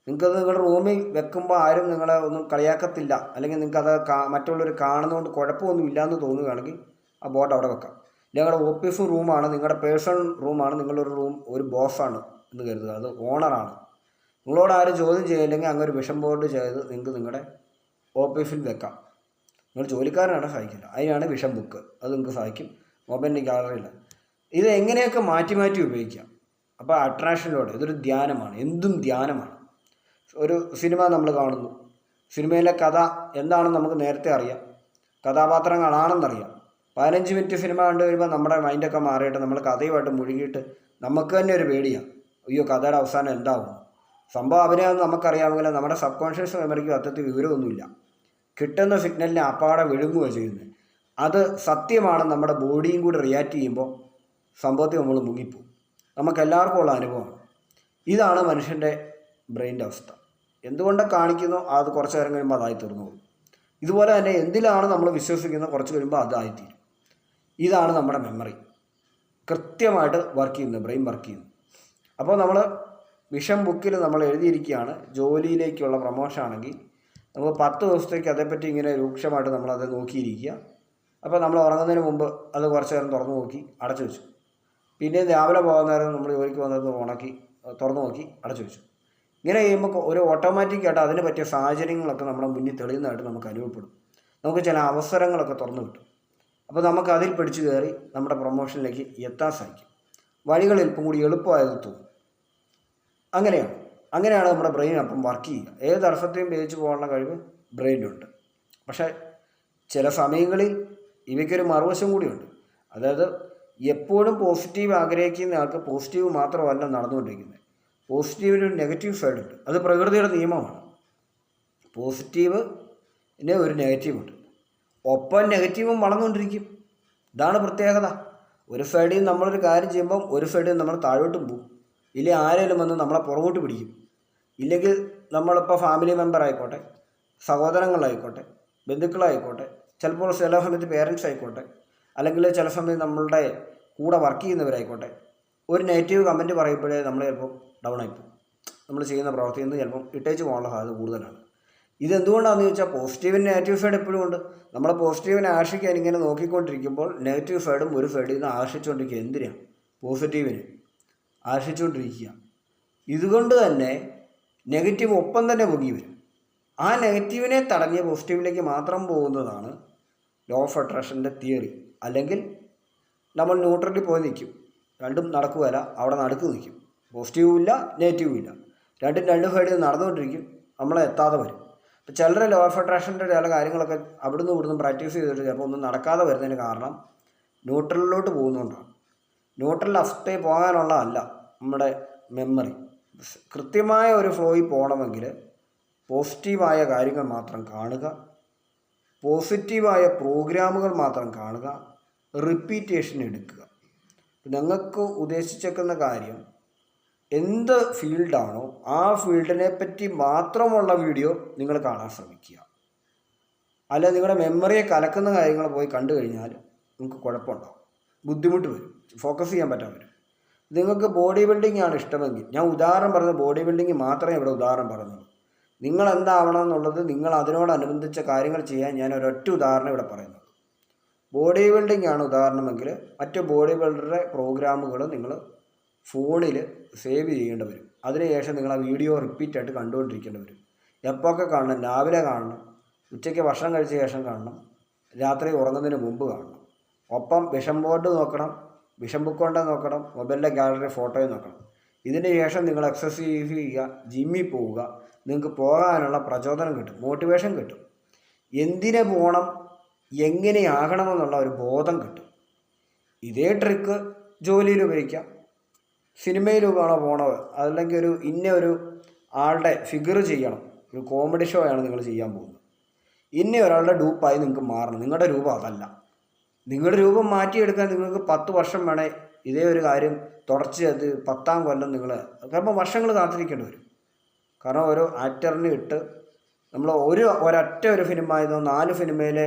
നിങ്ങൾക്കത് നിങ്ങളുടെ റൂമിൽ വെക്കുമ്പോൾ ആരും നിങ്ങളെ ഒന്നും കളിയാക്കത്തില്ല, അല്ലെങ്കിൽ നിങ്ങൾക്കത് മറ്റുള്ളവർ കാണുന്നതുകൊണ്ട് കുഴപ്പമൊന്നും ഇല്ലയെന്ന് തോന്നുകയാണെങ്കിൽ ആ ബോർഡ് അവിടെ വെക്കാം. നിങ്ങളുടെ ഓഫീസ് റൂമാണ്, നിങ്ങളുടെ പേഴ്സണൽ റൂമാണ്, നിങ്ങളൊരു ഒരു ബോസാണ് എന്ന് കരുതുക, അത് ഓണറാണ്. നിങ്ങളോട് ആരും ചോദ്യം ചെയ്യില്ലെങ്കിൽ അങ്ങനെ ഒരു വിഷൻ ബോർഡ് ചെയ്ത് നിങ്ങൾക്ക് നിങ്ങളുടെ ഓഫീസിൽ വെക്കാം. നിങ്ങൾ ജോലിക്കാരനാണ് സഹായിക്കില്ല, അതിനാണ് വിഷൻ ബുക്ക്. അത് നിങ്ങൾക്ക് സഹായിക്കും. മൊബൈലിൻ്റെ ഗാലറിയില്ല. ഇത് എങ്ങനെയൊക്കെ മാറ്റി ഉപയോഗിക്കാം. അപ്പോൾ അട്രാക്ഷനിലൂടെ ഇതൊരു ധ്യാനമാണ്, എന്തും ധ്യാനമാണ്. ഒരു സിനിമ നമ്മൾ കാണുന്നു, സിനിമയിലെ കഥ എന്താണെന്ന് നമുക്ക് നേരത്തെ അറിയാം, കഥാപാത്രങ്ങളാണെന്നറിയാം. 15 മിനിറ്റ് സിനിമ കണ്ടു കഴിയുമ്പോൾ നമ്മുടെ മൈൻഡൊക്കെ മാറിയിട്ട് നമ്മൾ കഥയുമായിട്ട് മുഴുകിയിട്ട് നമുക്ക് തന്നെ ഒരു പേടിയാണ്, അയ്യോ കഥയുടെ അവസാനം എന്താവും. സംഭവം അഭിനയം നമുക്കറിയാമെങ്കിൽ നമ്മുടെ സബ് കോൺഷ്യസ് മെമ്മറിക്ക് അത്തരത്തിൽ വിവരമൊന്നുമില്ല. കിട്ടുന്ന സിഗ്നലിനെ അപ്പാടെ വിഴുങ്ങുകയാണ് ചെയ്യുന്നത്. അത് സത്യമാണ്. നമ്മുടെ ബോഡിയും കൂടി റിയാക്ട് ചെയ്യുമ്പോൾ സംഭവത്തിൽ നമ്മൾ മുങ്ങിപ്പോവും. നമുക്കെല്ലാവർക്കും ഉള്ള അനുഭവമാണ്. ഇതാണ് മനുഷ്യൻ്റെ ബ്രെയിൻ്റെ അവസ്ഥ. എന്തുകൊണ്ട് കാണിക്കുന്നോ അത് കുറച്ച് നേരം കഴിയുമ്പോൾ അതായി തീർന്നു പോകും. ഇതുപോലെ തന്നെ എന്തിലാണ് നമ്മൾ വിശ്വസിക്കുന്നത് കുറച്ച് കഴിയുമ്പോൾ അതായിത്തീരും. ഇതാണ് നമ്മുടെ മെമ്മറി കൃത്യമായിട്ട് വർക്ക് ചെയ്യുന്നത്, ബ്രെയിൻ വർക്ക് ചെയ്യുന്നത്. അപ്പോൾ നമ്മൾ വിഷൻ ബുക്കിൽ നമ്മൾ എഴുതിയിരിക്കുകയാണ് ജോലിയിലേക്കുള്ള പ്രമോഷൻ ആണെങ്കിൽ നമ്മൾ 10 ദിവസത്തേക്ക് അതേപ്പറ്റി ഇങ്ങനെ രൂക്ഷമായിട്ട് നമ്മളത് നോക്കിയിരിക്കുക. അപ്പോൾ നമ്മൾ ഉറങ്ങുന്നതിന് മുമ്പ് അത് കുറച്ച് നേരം തുറന്നു നോക്കി അടച്ചു വെച്ചു. പിന്നെ രാവിലെ പോകുന്ന നേരം നമ്മൾ ജോലിക്ക് വന്നത് തുറന്നു നോക്കി അടച്ചു വെച്ചു. ഇങ്ങനെ ചെയ്യുമ്പോൾ ഒരു ഓട്ടോമാറ്റിക്കായിട്ട് അതിന് പറ്റിയ സാഹചര്യങ്ങളൊക്കെ നമ്മുടെ മുന്നിൽ തെളിയുന്നതായിട്ട് നമുക്ക് അനുഭവപ്പെടും. നമുക്ക് ചില അവസരങ്ങളൊക്കെ തുറന്നു കിട്ടും. അപ്പോൾ നമുക്ക് അതിൽ പിടിച്ചു കയറി നമ്മുടെ പ്രൊമോഷനിലേക്ക് എത്താൻ സാധിക്കും. വഴികൾ അല്പം കൂടി എളുപ്പമായത് തോന്നും. അങ്ങനെയാണ് നമ്മുടെ ബ്രെയിൻ അപ്പം വർക്ക് ചെയ്യുക. ഏത് അർത്ഥത്തെയും ഭേദിച്ചു പോകാനുള്ള കഴിവ് ബ്രെയിനുണ്ട്. പക്ഷേ ചില സമയങ്ങളിൽ ഇവയ്ക്കൊരു മറുവശം കൂടിയുണ്ട്. അതായത് എപ്പോഴും പോസിറ്റീവ് ആഗ്രഹിക്കുന്ന ആൾക്ക് പോസിറ്റീവ് മാത്രമല്ല നടന്നുകൊണ്ടിരിക്കുന്നത്, പോസിറ്റീവിന് ഒരു നെഗറ്റീവ് സൈഡുണ്ട്. അത് പ്രകൃതിയുടെ നിയമമാണ്. പോസിറ്റീവിന് ഒരു നെഗറ്റീവുണ്ട്, ഒപ്പം നെഗറ്റീവും വളർന്നുകൊണ്ടിരിക്കും. ഇതാണ് പ്രത്യേകത. ഒരു സൈഡിൽ നമ്മളൊരു കാര്യം ചെയ്യുമ്പം ഒരു സൈഡിൽ നമ്മൾ താഴോട്ടും പോകും, ഇല്ലെങ്കിൽ ആരെങ്കിലും വന്ന് നമ്മളെ പുറകോട്ട് പിടിക്കും. ഇല്ലെങ്കിൽ നമ്മളിപ്പോൾ ഫാമിലി മെമ്പർ ആയിക്കോട്ടെ, സഹോദരങ്ങളായിക്കോട്ടെ, ബന്ധുക്കളായിക്കോട്ടെ, ചിലപ്പോൾ ചില സമയത്ത് പേരൻസ് ആയിക്കോട്ടെ, അല്ലെങ്കിൽ ചില സമയത്ത് നമ്മളുടെ കൂടെ വർക്ക് ചെയ്യുന്നവരായിക്കോട്ടെ, ഒരു നെഗറ്റീവ് കമൻറ്റ് പറയുമ്പോഴേ നമ്മൾ ചിലപ്പോൾ ഡൗൺ ആയിപ്പോകും. നമ്മൾ ചെയ്യുന്ന പ്രവർത്തിയിൽ നിന്ന് ചിലപ്പം ഇട്ടേച്ച് പോകാനുള്ള സാധ്യത കൂടുതലാണ്. ഇതെന്തുകൊണ്ടാണെന്ന് ചോദിച്ചാൽ പോസിറ്റീവിന് നെഗറ്റീവ് സൈഡ് എപ്പോഴും ഉണ്ട്. നമ്മൾ പോസിറ്റീവിനെ ആകർഷിക്കാൻ ഇങ്ങനെ നോക്കിക്കൊണ്ടിരിക്കുമ്പോൾ നെഗറ്റീവ് സൈഡും ഒരു സൈഡിൽ നിന്ന് ആകർഷിച്ചുകൊണ്ടിരിക്കുക. എന്തിനാണ്? പോസിറ്റീവിന് ആകർഷിച്ചുകൊണ്ടിരിക്കുക. ഇതുകൊണ്ട് തന്നെ നെഗറ്റീവ് ഒപ്പം തന്നെ പൊങ്ങി വരും. ആ നെഗറ്റീവിനെ തടഞ്ഞ് പോസിറ്റീവിലേക്ക് മാത്രം പോകുന്നതാണ് ലോ ഓഫ് അട്രാക്ഷൻ്റെ തിയറി. അല്ലെങ്കിൽ നമ്മൾ ന്യൂട്രലിൽ പോയി നിൽക്കും, രണ്ടും നടക്കുകയല്ല, അവിടെ നടുക്ക് നിൽക്കും. പോസിറ്റീവും ഇല്ല നെഗറ്റീവും ഇല്ല, രണ്ട് സൈഡിൽ നടന്നുകൊണ്ടിരിക്കും, നമ്മളെ എത്താതെ വരും. ഇപ്പോൾ ചിലർ ലോ ഓഫ് അട്രാക്ഷൻ്റെ ചില കാര്യങ്ങളൊക്കെ അവിടുന്ന് ഇവിടുന്ന് പ്രാക്ടീസ് ചെയ്തിട്ട് ചിലപ്പോൾ ഒന്നും നടക്കാതെ വരുന്നതിന് കാരണം ന്യൂട്രലിലോട്ട് പോകുന്നതുകൊണ്ടാണ്. ന്യൂട്രൽ അവസ്ഥയിൽ പോകാനുള്ളതല്ല, നമ്മുടെ മെമ്മറി. കൃത്യമായ ഒരു ഫ്ലോയിൽ പോകണമെങ്കിൽ പോസിറ്റീവായ കാര്യങ്ങൾ മാത്രം കാണുക, പോസിറ്റീവായ പ്രോഗ്രാമുകൾ മാത്രം കാണുക, റിപ്പീറ്റേഷൻ എടുക്കുക. നിങ്ങൾക്ക് ഉദ്ദേശിച്ചേക്കുന്ന കാര്യം എന്ത് ഫീൽഡാണോ ആ ഫീൽഡിനെ പറ്റി മാത്രമുള്ള വീഡിയോ നിങ്ങൾ കാണാൻ ശ്രമിക്കുക. അല്ല നിങ്ങളുടെ മെമ്മറിയെ കലക്കുന്ന കാര്യങ്ങൾ പോയി കണ്ടു കഴിഞ്ഞാൽ നിങ്ങൾക്ക് കുഴപ്പമുണ്ടാവും, ബുദ്ധിമുട്ട് വരും, ഫോക്കസ് ചെയ്യാൻ പറ്റാൻ വരും. നിങ്ങൾക്ക് ബോഡി ബിൽഡിംഗ് ആണ് ഇഷ്ടമെങ്കിൽ, ഞാൻ ഉദാഹരണം പറഞ്ഞത് ബോഡി ബിൽഡിംഗ് മാത്രമേ ഇവിടെ ഉദാഹരണം പറഞ്ഞുള്ളൂ. നിങ്ങൾ എന്താവണം എന്നുള്ളത് നിങ്ങൾ അതിനോടനുബന്ധിച്ച കാര്യങ്ങൾ ചെയ്യാൻ ഞാൻ ഒരൊറ്റ ഉദാഹരണം ഇവിടെ പറയുന്നത്. ബോഡി ബിൽഡിംഗ് ആണ് ഉദാഹരണമെങ്കിൽ മറ്റ് ബോഡി ബിൽഡറുടെ പ്രോഗ്രാമുകൾ നിങ്ങൾ ഫോണിൽ സേവ് ചെയ്യേണ്ടി വരും. അതിനുശേഷം നിങ്ങൾ ആ വീഡിയോ റിപ്പീറ്റായിട്ട് കണ്ടുകൊണ്ടിരിക്കേണ്ടി വരും. എപ്പോഴൊക്കെ കാണണം, രാവിലെ കാണണം, ഉച്ചയ്ക്ക് ഭക്ഷണം കഴിച്ച ശേഷം കാണണം, രാത്രി ഉറങ്ങുന്നതിന് മുമ്പ് കാണണം. ഒപ്പം വിഷൻ ബോർഡ് നോക്കണം, വിഷൻ ബുക്ക് കൊണ്ട് നോക്കണം, മൊബൈലിലെ ഗാലറി ഫോട്ടോയും നോക്കണം. ഇതിന് ശേഷം നിങ്ങൾ എക്സസൈസ് ചെയ്യുക, ജിമ്മിൽ പോവുക. നിങ്ങൾക്ക് പോകാനുള്ള പ്രചോദനം കിട്ടും, മോട്ടിവേഷൻ കിട്ടും. എന്തിനെ പോകണം, എങ്ങനെയാകണമെന്നുള്ള ഒരു ബോധം കിട്ടും. ഇതേ ട്രിക്ക് ജോലിയിൽ ഉപയോഗിക്കാം. സിനിമയിലാണോ പോകണത്, അല്ലെങ്കിൽ ഒരു ആളുടെ ഫിഗർ ചെയ്യണം, ഒരു കോമഡി ഷോ ആണ് നിങ്ങൾ ചെയ്യാൻ പോകുന്നത്. ഒരാളുടെ ഡൂപ്പായി നിങ്ങൾക്ക് മാറണം. നിങ്ങളുടെ രൂപം അതല്ല. നിങ്ങളുടെ രൂപം മാറ്റിയെടുക്കാൻ നിങ്ങൾക്ക് 10 വർഷം വേണേ ഇതേ ഒരു കാര്യം തുടർച്ചയായിട്ട് 10ാം കൊല്ലം നിങ്ങൾ ചിലപ്പോൾ വർഷങ്ങൾ കാത്തിരിക്കേണ്ടി വരും. കാരണം ഒരു ആക്ടറിനെ ഇട്ട് നമ്മൾ ഒരൊറ്റ ഫിലിം ആയതോ 4 സിനിമയിലെ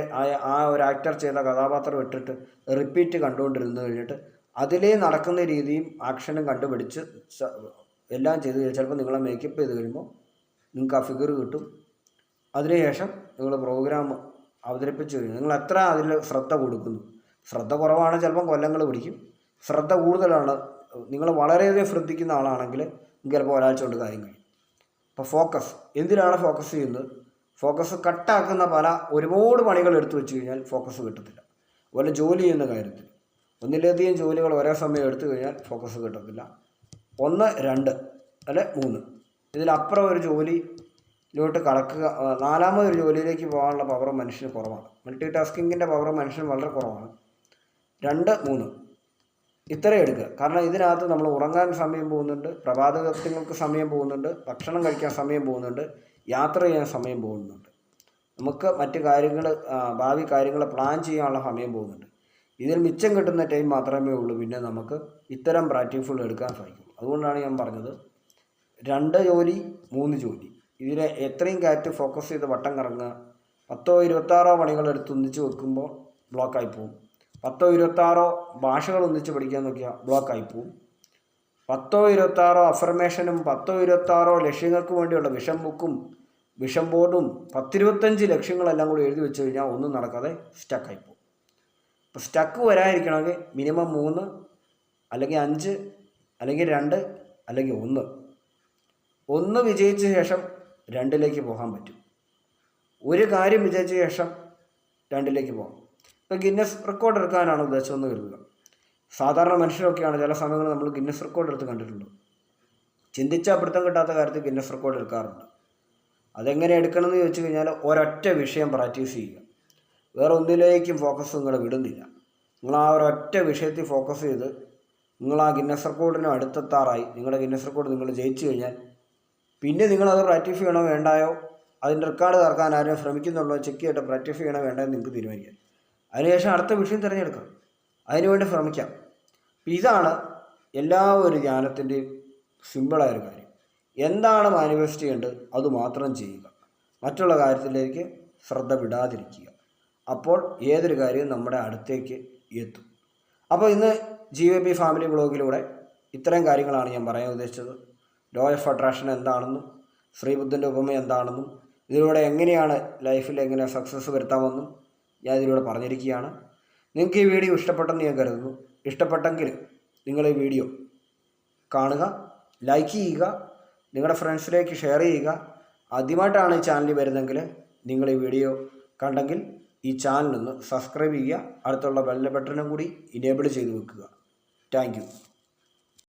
ആ ഒരു ആക്ടർ ചെയ്ത കഥാപാത്രം ഇട്ടിട്ട് റിപ്പീറ്റ് കണ്ടുകൊണ്ടിരുന്നു കഴിഞ്ഞിട്ട് അതിലേ നടക്കുന്ന രീതിയും ആക്ഷനും കണ്ടുപിടിച്ച് എല്ലാം ചെയ്ത് ചിലപ്പോൾ നിങ്ങളെ മേക്കപ്പ് ചെയ്ത് കഴിയുമ്പോൾ നിങ്ങൾക്ക് ആ ഫിഗർ കിട്ടും. അതിനുശേഷം നിങ്ങൾ പ്രോഗ്രാം അവതരിപ്പിച്ച് കഴിഞ്ഞു. നിങ്ങൾ എത്ര അതിൽ ശ്രദ്ധ കൊടുക്കുന്നു. ശ്രദ്ധ കുറവാണ് ചിലപ്പം കൊല്ലങ്ങൾ പിടിക്കും. ശ്രദ്ധ കൂടുതലാണ്, നിങ്ങൾ വളരെയധികം ശ്രദ്ധിക്കുന്ന ആളാണെങ്കിൽ ചിലപ്പോൾ ഒരാഴ്ച കൊണ്ട് കാര്യം കഴിയും. അപ്പോൾ ഫോക്കസ്, എന്തിനാണ് ഫോക്കസ് ചെയ്യുന്നത്? ഫോക്കസ് കട്ടാക്കുന്ന ഒരുപാട് പണികൾ എടുത്തു വെച്ച് കഴിഞ്ഞാൽ ഫോക്കസ് കിട്ടത്തില്ല. അതുപോലെ ജോലി ചെയ്യുന്ന കാര്യത്തിൽ ഒന്നിലധികം ജോലികൾ ഒരേ സമയം എടുത്തു കഴിഞ്ഞാൽ ഫോക്കസ് കിട്ടത്തില്ല. 1, 2 അല്ലെ 3 ഇതിലപ്പുറം ഒരു ജോലിയിലോട്ട് കടക്കുക, 4ാമതൊരു ജോലിയിലേക്ക് പോകാനുള്ള പവർ മനുഷ്യന് കുറവാണ്. മൾട്ടി ടാസ്കിങ്ങിൻ്റെ പവർ മനുഷ്യന് വളരെ കുറവാണ്. 2, 3 ഇത്രയും എടുക്കുക. കാരണം ഇതിനകത്ത് നമ്മൾ ഉറങ്ങാൻ സമയം പോകുന്നുണ്ട്, പ്രഭാതകൃത്യങ്ങൾക്ക് സമയം പോകുന്നുണ്ട്, ഭക്ഷണം കഴിക്കാൻ സമയം പോകുന്നുണ്ട്, യാത്ര ചെയ്യാൻ സമയം പോകുന്നുണ്ട്, നമുക്ക് മറ്റ് കാര്യങ്ങൾ ഭാവി കാര്യങ്ങൾ പ്ലാൻ ചെയ്യാനുള്ള സമയം പോകുന്നുണ്ട്. ഇതിൽ മിച്ചം കിട്ടുന്ന ടൈം മാത്രമേ ഉള്ളൂ പിന്നെ നമുക്ക് ഇത്തരം പ്രാക്ടീസുകൾ എടുക്കാൻ സാധിക്കുള്ളൂ. അതുകൊണ്ടാണ് ഞാൻ പറഞ്ഞത് 2 ജോലി 3 ജോലി. ഇതിൽ എത്രയും കാറ്റ് ഫോക്കസ് ചെയ്ത് വട്ടം കറങ്ങുക. 10 26 പണികൾ എടുത്ത് ഒന്നിച്ച് വെക്കുമ്പോൾ ബ്ലോക്കായി പോവും. 10 26 ഭാഷകൾ ഒന്നിച്ച് പഠിക്കാൻ നോക്കിയാൽ ബ്ലോക്കായി പോവും. 10 26 അഫർമേഷനും 10 26 ലക്ഷ്യങ്ങൾക്ക് വേണ്ടിയുള്ള വിഷൻ ബുക്കും വിഷൻ ബോർഡും 10 25 ലക്ഷ്യങ്ങളെല്ലാം കൂടി എഴുതി വെച്ച് കഴിഞ്ഞാൽ ഒന്നും നടക്കാതെ സ്റ്റക്കായി പോകും. അപ്പോൾ സ്റ്റക്ക് വരാതിരിക്കണമെങ്കിൽ മിനിമം 3 അല്ലെങ്കിൽ 5 അല്ലെങ്കിൽ 2 അല്ലെങ്കിൽ 1 വിജയിച്ച ശേഷം 2ലേക്ക് പോകാൻ പറ്റും. ഒരു കാര്യം വിജയിച്ച ശേഷം 2ലേക്ക് പോകാം. ഇപ്പോൾ ഗിന്നസ് റെക്കോർഡ് എടുക്കാനാണ് ഉദ്ദേശമെന്ന് കരുതുക. സാധാരണ മനുഷ്യരൊക്കെയാണ് ചില സമയങ്ങളിൽ നമ്മൾ ഗിന്നസ് റെക്കോർഡ് എടുത്ത് കണ്ടിട്ടുണ്ട്. ചിന്തിച്ചാൽ പിടുത്തം കിട്ടാത്ത കാര്യത്തിൽ ഗിന്നസ് റെക്കോർഡ് എടുക്കാറുണ്ട്. അതെങ്ങനെ എടുക്കണമെന്ന് ചോദിച്ചു കഴിഞ്ഞാൽ ഒരൊറ്റ വിഷയം പ്രാക്ടീസ് ചെയ്യുക. വേറെ ഒന്നിലേക്കും ഫോക്കസ് നിങ്ങൾ വിടുന്നില്ല. നിങ്ങൾ ആ ഒരൊറ്റ വിഷയത്തിൽ ഫോക്കസ് ചെയ്ത് നിങ്ങൾ ആ ഗിന്നസ് റെക്കോർഡിന് അടുത്തെത്താറായി. നിങ്ങളുടെ ഗിന്നസ് റെക്കോർഡ് നിങ്ങൾ ജയിച്ചു കഴിഞ്ഞാൽ പിന്നെ നിങ്ങളത് പ്രാക്ടീസ് ചെയ്യണോ വേണ്ടായോ, അതിൻ്റെ റെക്കോർഡ് തറക്കാൻ ആരും ശ്രമിക്കുന്നുള്ളോ ചെക്ക് ചെയ്തിട്ട് പ്രാക്ടീസ് ചെയ്യണോ വേണ്ടോ എന്ന് നിങ്ങൾക്ക് തീരുമാനിക്കാം. അതിനുശേഷം അടുത്ത വിഷയം തിരഞ്ഞെടുക്കാം, അതിനുവേണ്ടി ശ്രമിക്കാം. ഇതാണ് എല്ലാ ഒരു ധ്യാനത്തിൻ്റെയും സിമ്പിളായൊരു കാര്യം. എന്താണ് മാനിഫെസ്റ്റ് ചെയ്യേണ്ടത് അതുമാത്രം ചെയ്യുക, മറ്റുള്ള കാര്യത്തിലേക്ക് ശ്രദ്ധ വിടാതിരിക്കുക. അപ്പോൾ ഏതൊരു കാര്യവും നമ്മുടെ അടുത്തേക്ക് എത്തും. അപ്പോൾ ഇന്ന് GVP ഫാമിലി വ്ളോഗിലൂടെ ഇത്തരം കാര്യങ്ങളാണ് ഞാൻ പറയാൻ ഉദ്ദേശിച്ചത്. ലോ ഓഫ് അട്രാക്ഷൻ എന്താണെന്നും ശ്രീബുദ്ധൻ്റെ ഉപമ എന്താണെന്നും ഇതിലൂടെ എങ്ങനെയാണ് ലൈഫിൽ എങ്ങനെ സക്സസ് വരുത്താമെന്നും ഞാൻ ഇതിലൂടെ പറഞ്ഞിരിക്കുകയാണ്. നിങ്ങൾക്ക് ഈ വീഡിയോ ഇഷ്ടപ്പെട്ടെന്ന് ഞാൻ കരുതുന്നു. ഇഷ്ടപ്പെട്ടെങ്കിൽ നിങ്ങൾ ഈ വീഡിയോ കാണുക, ലൈക്ക് ചെയ്യുക, നിങ്ങളുടെ ഫ്രണ്ട്സിലേക്ക് ഷെയർ ചെയ്യുക. ആദ്യമായിട്ടാണ് ഈ ചാനലിൽ വരുന്നതെങ്കിൽ നിങ്ങൾ ഈ വീഡിയോ കണ്ടെങ്കിൽ ഈ ചാനലൊന്ന് സബ്സ്ക്രൈബ് ചെയ്യുക. അടുത്തുള്ള ബെൽ ബട്ടണും കൂടി ഇനേബിൾ ചെയ്ത് വെക്കുക. Thank you.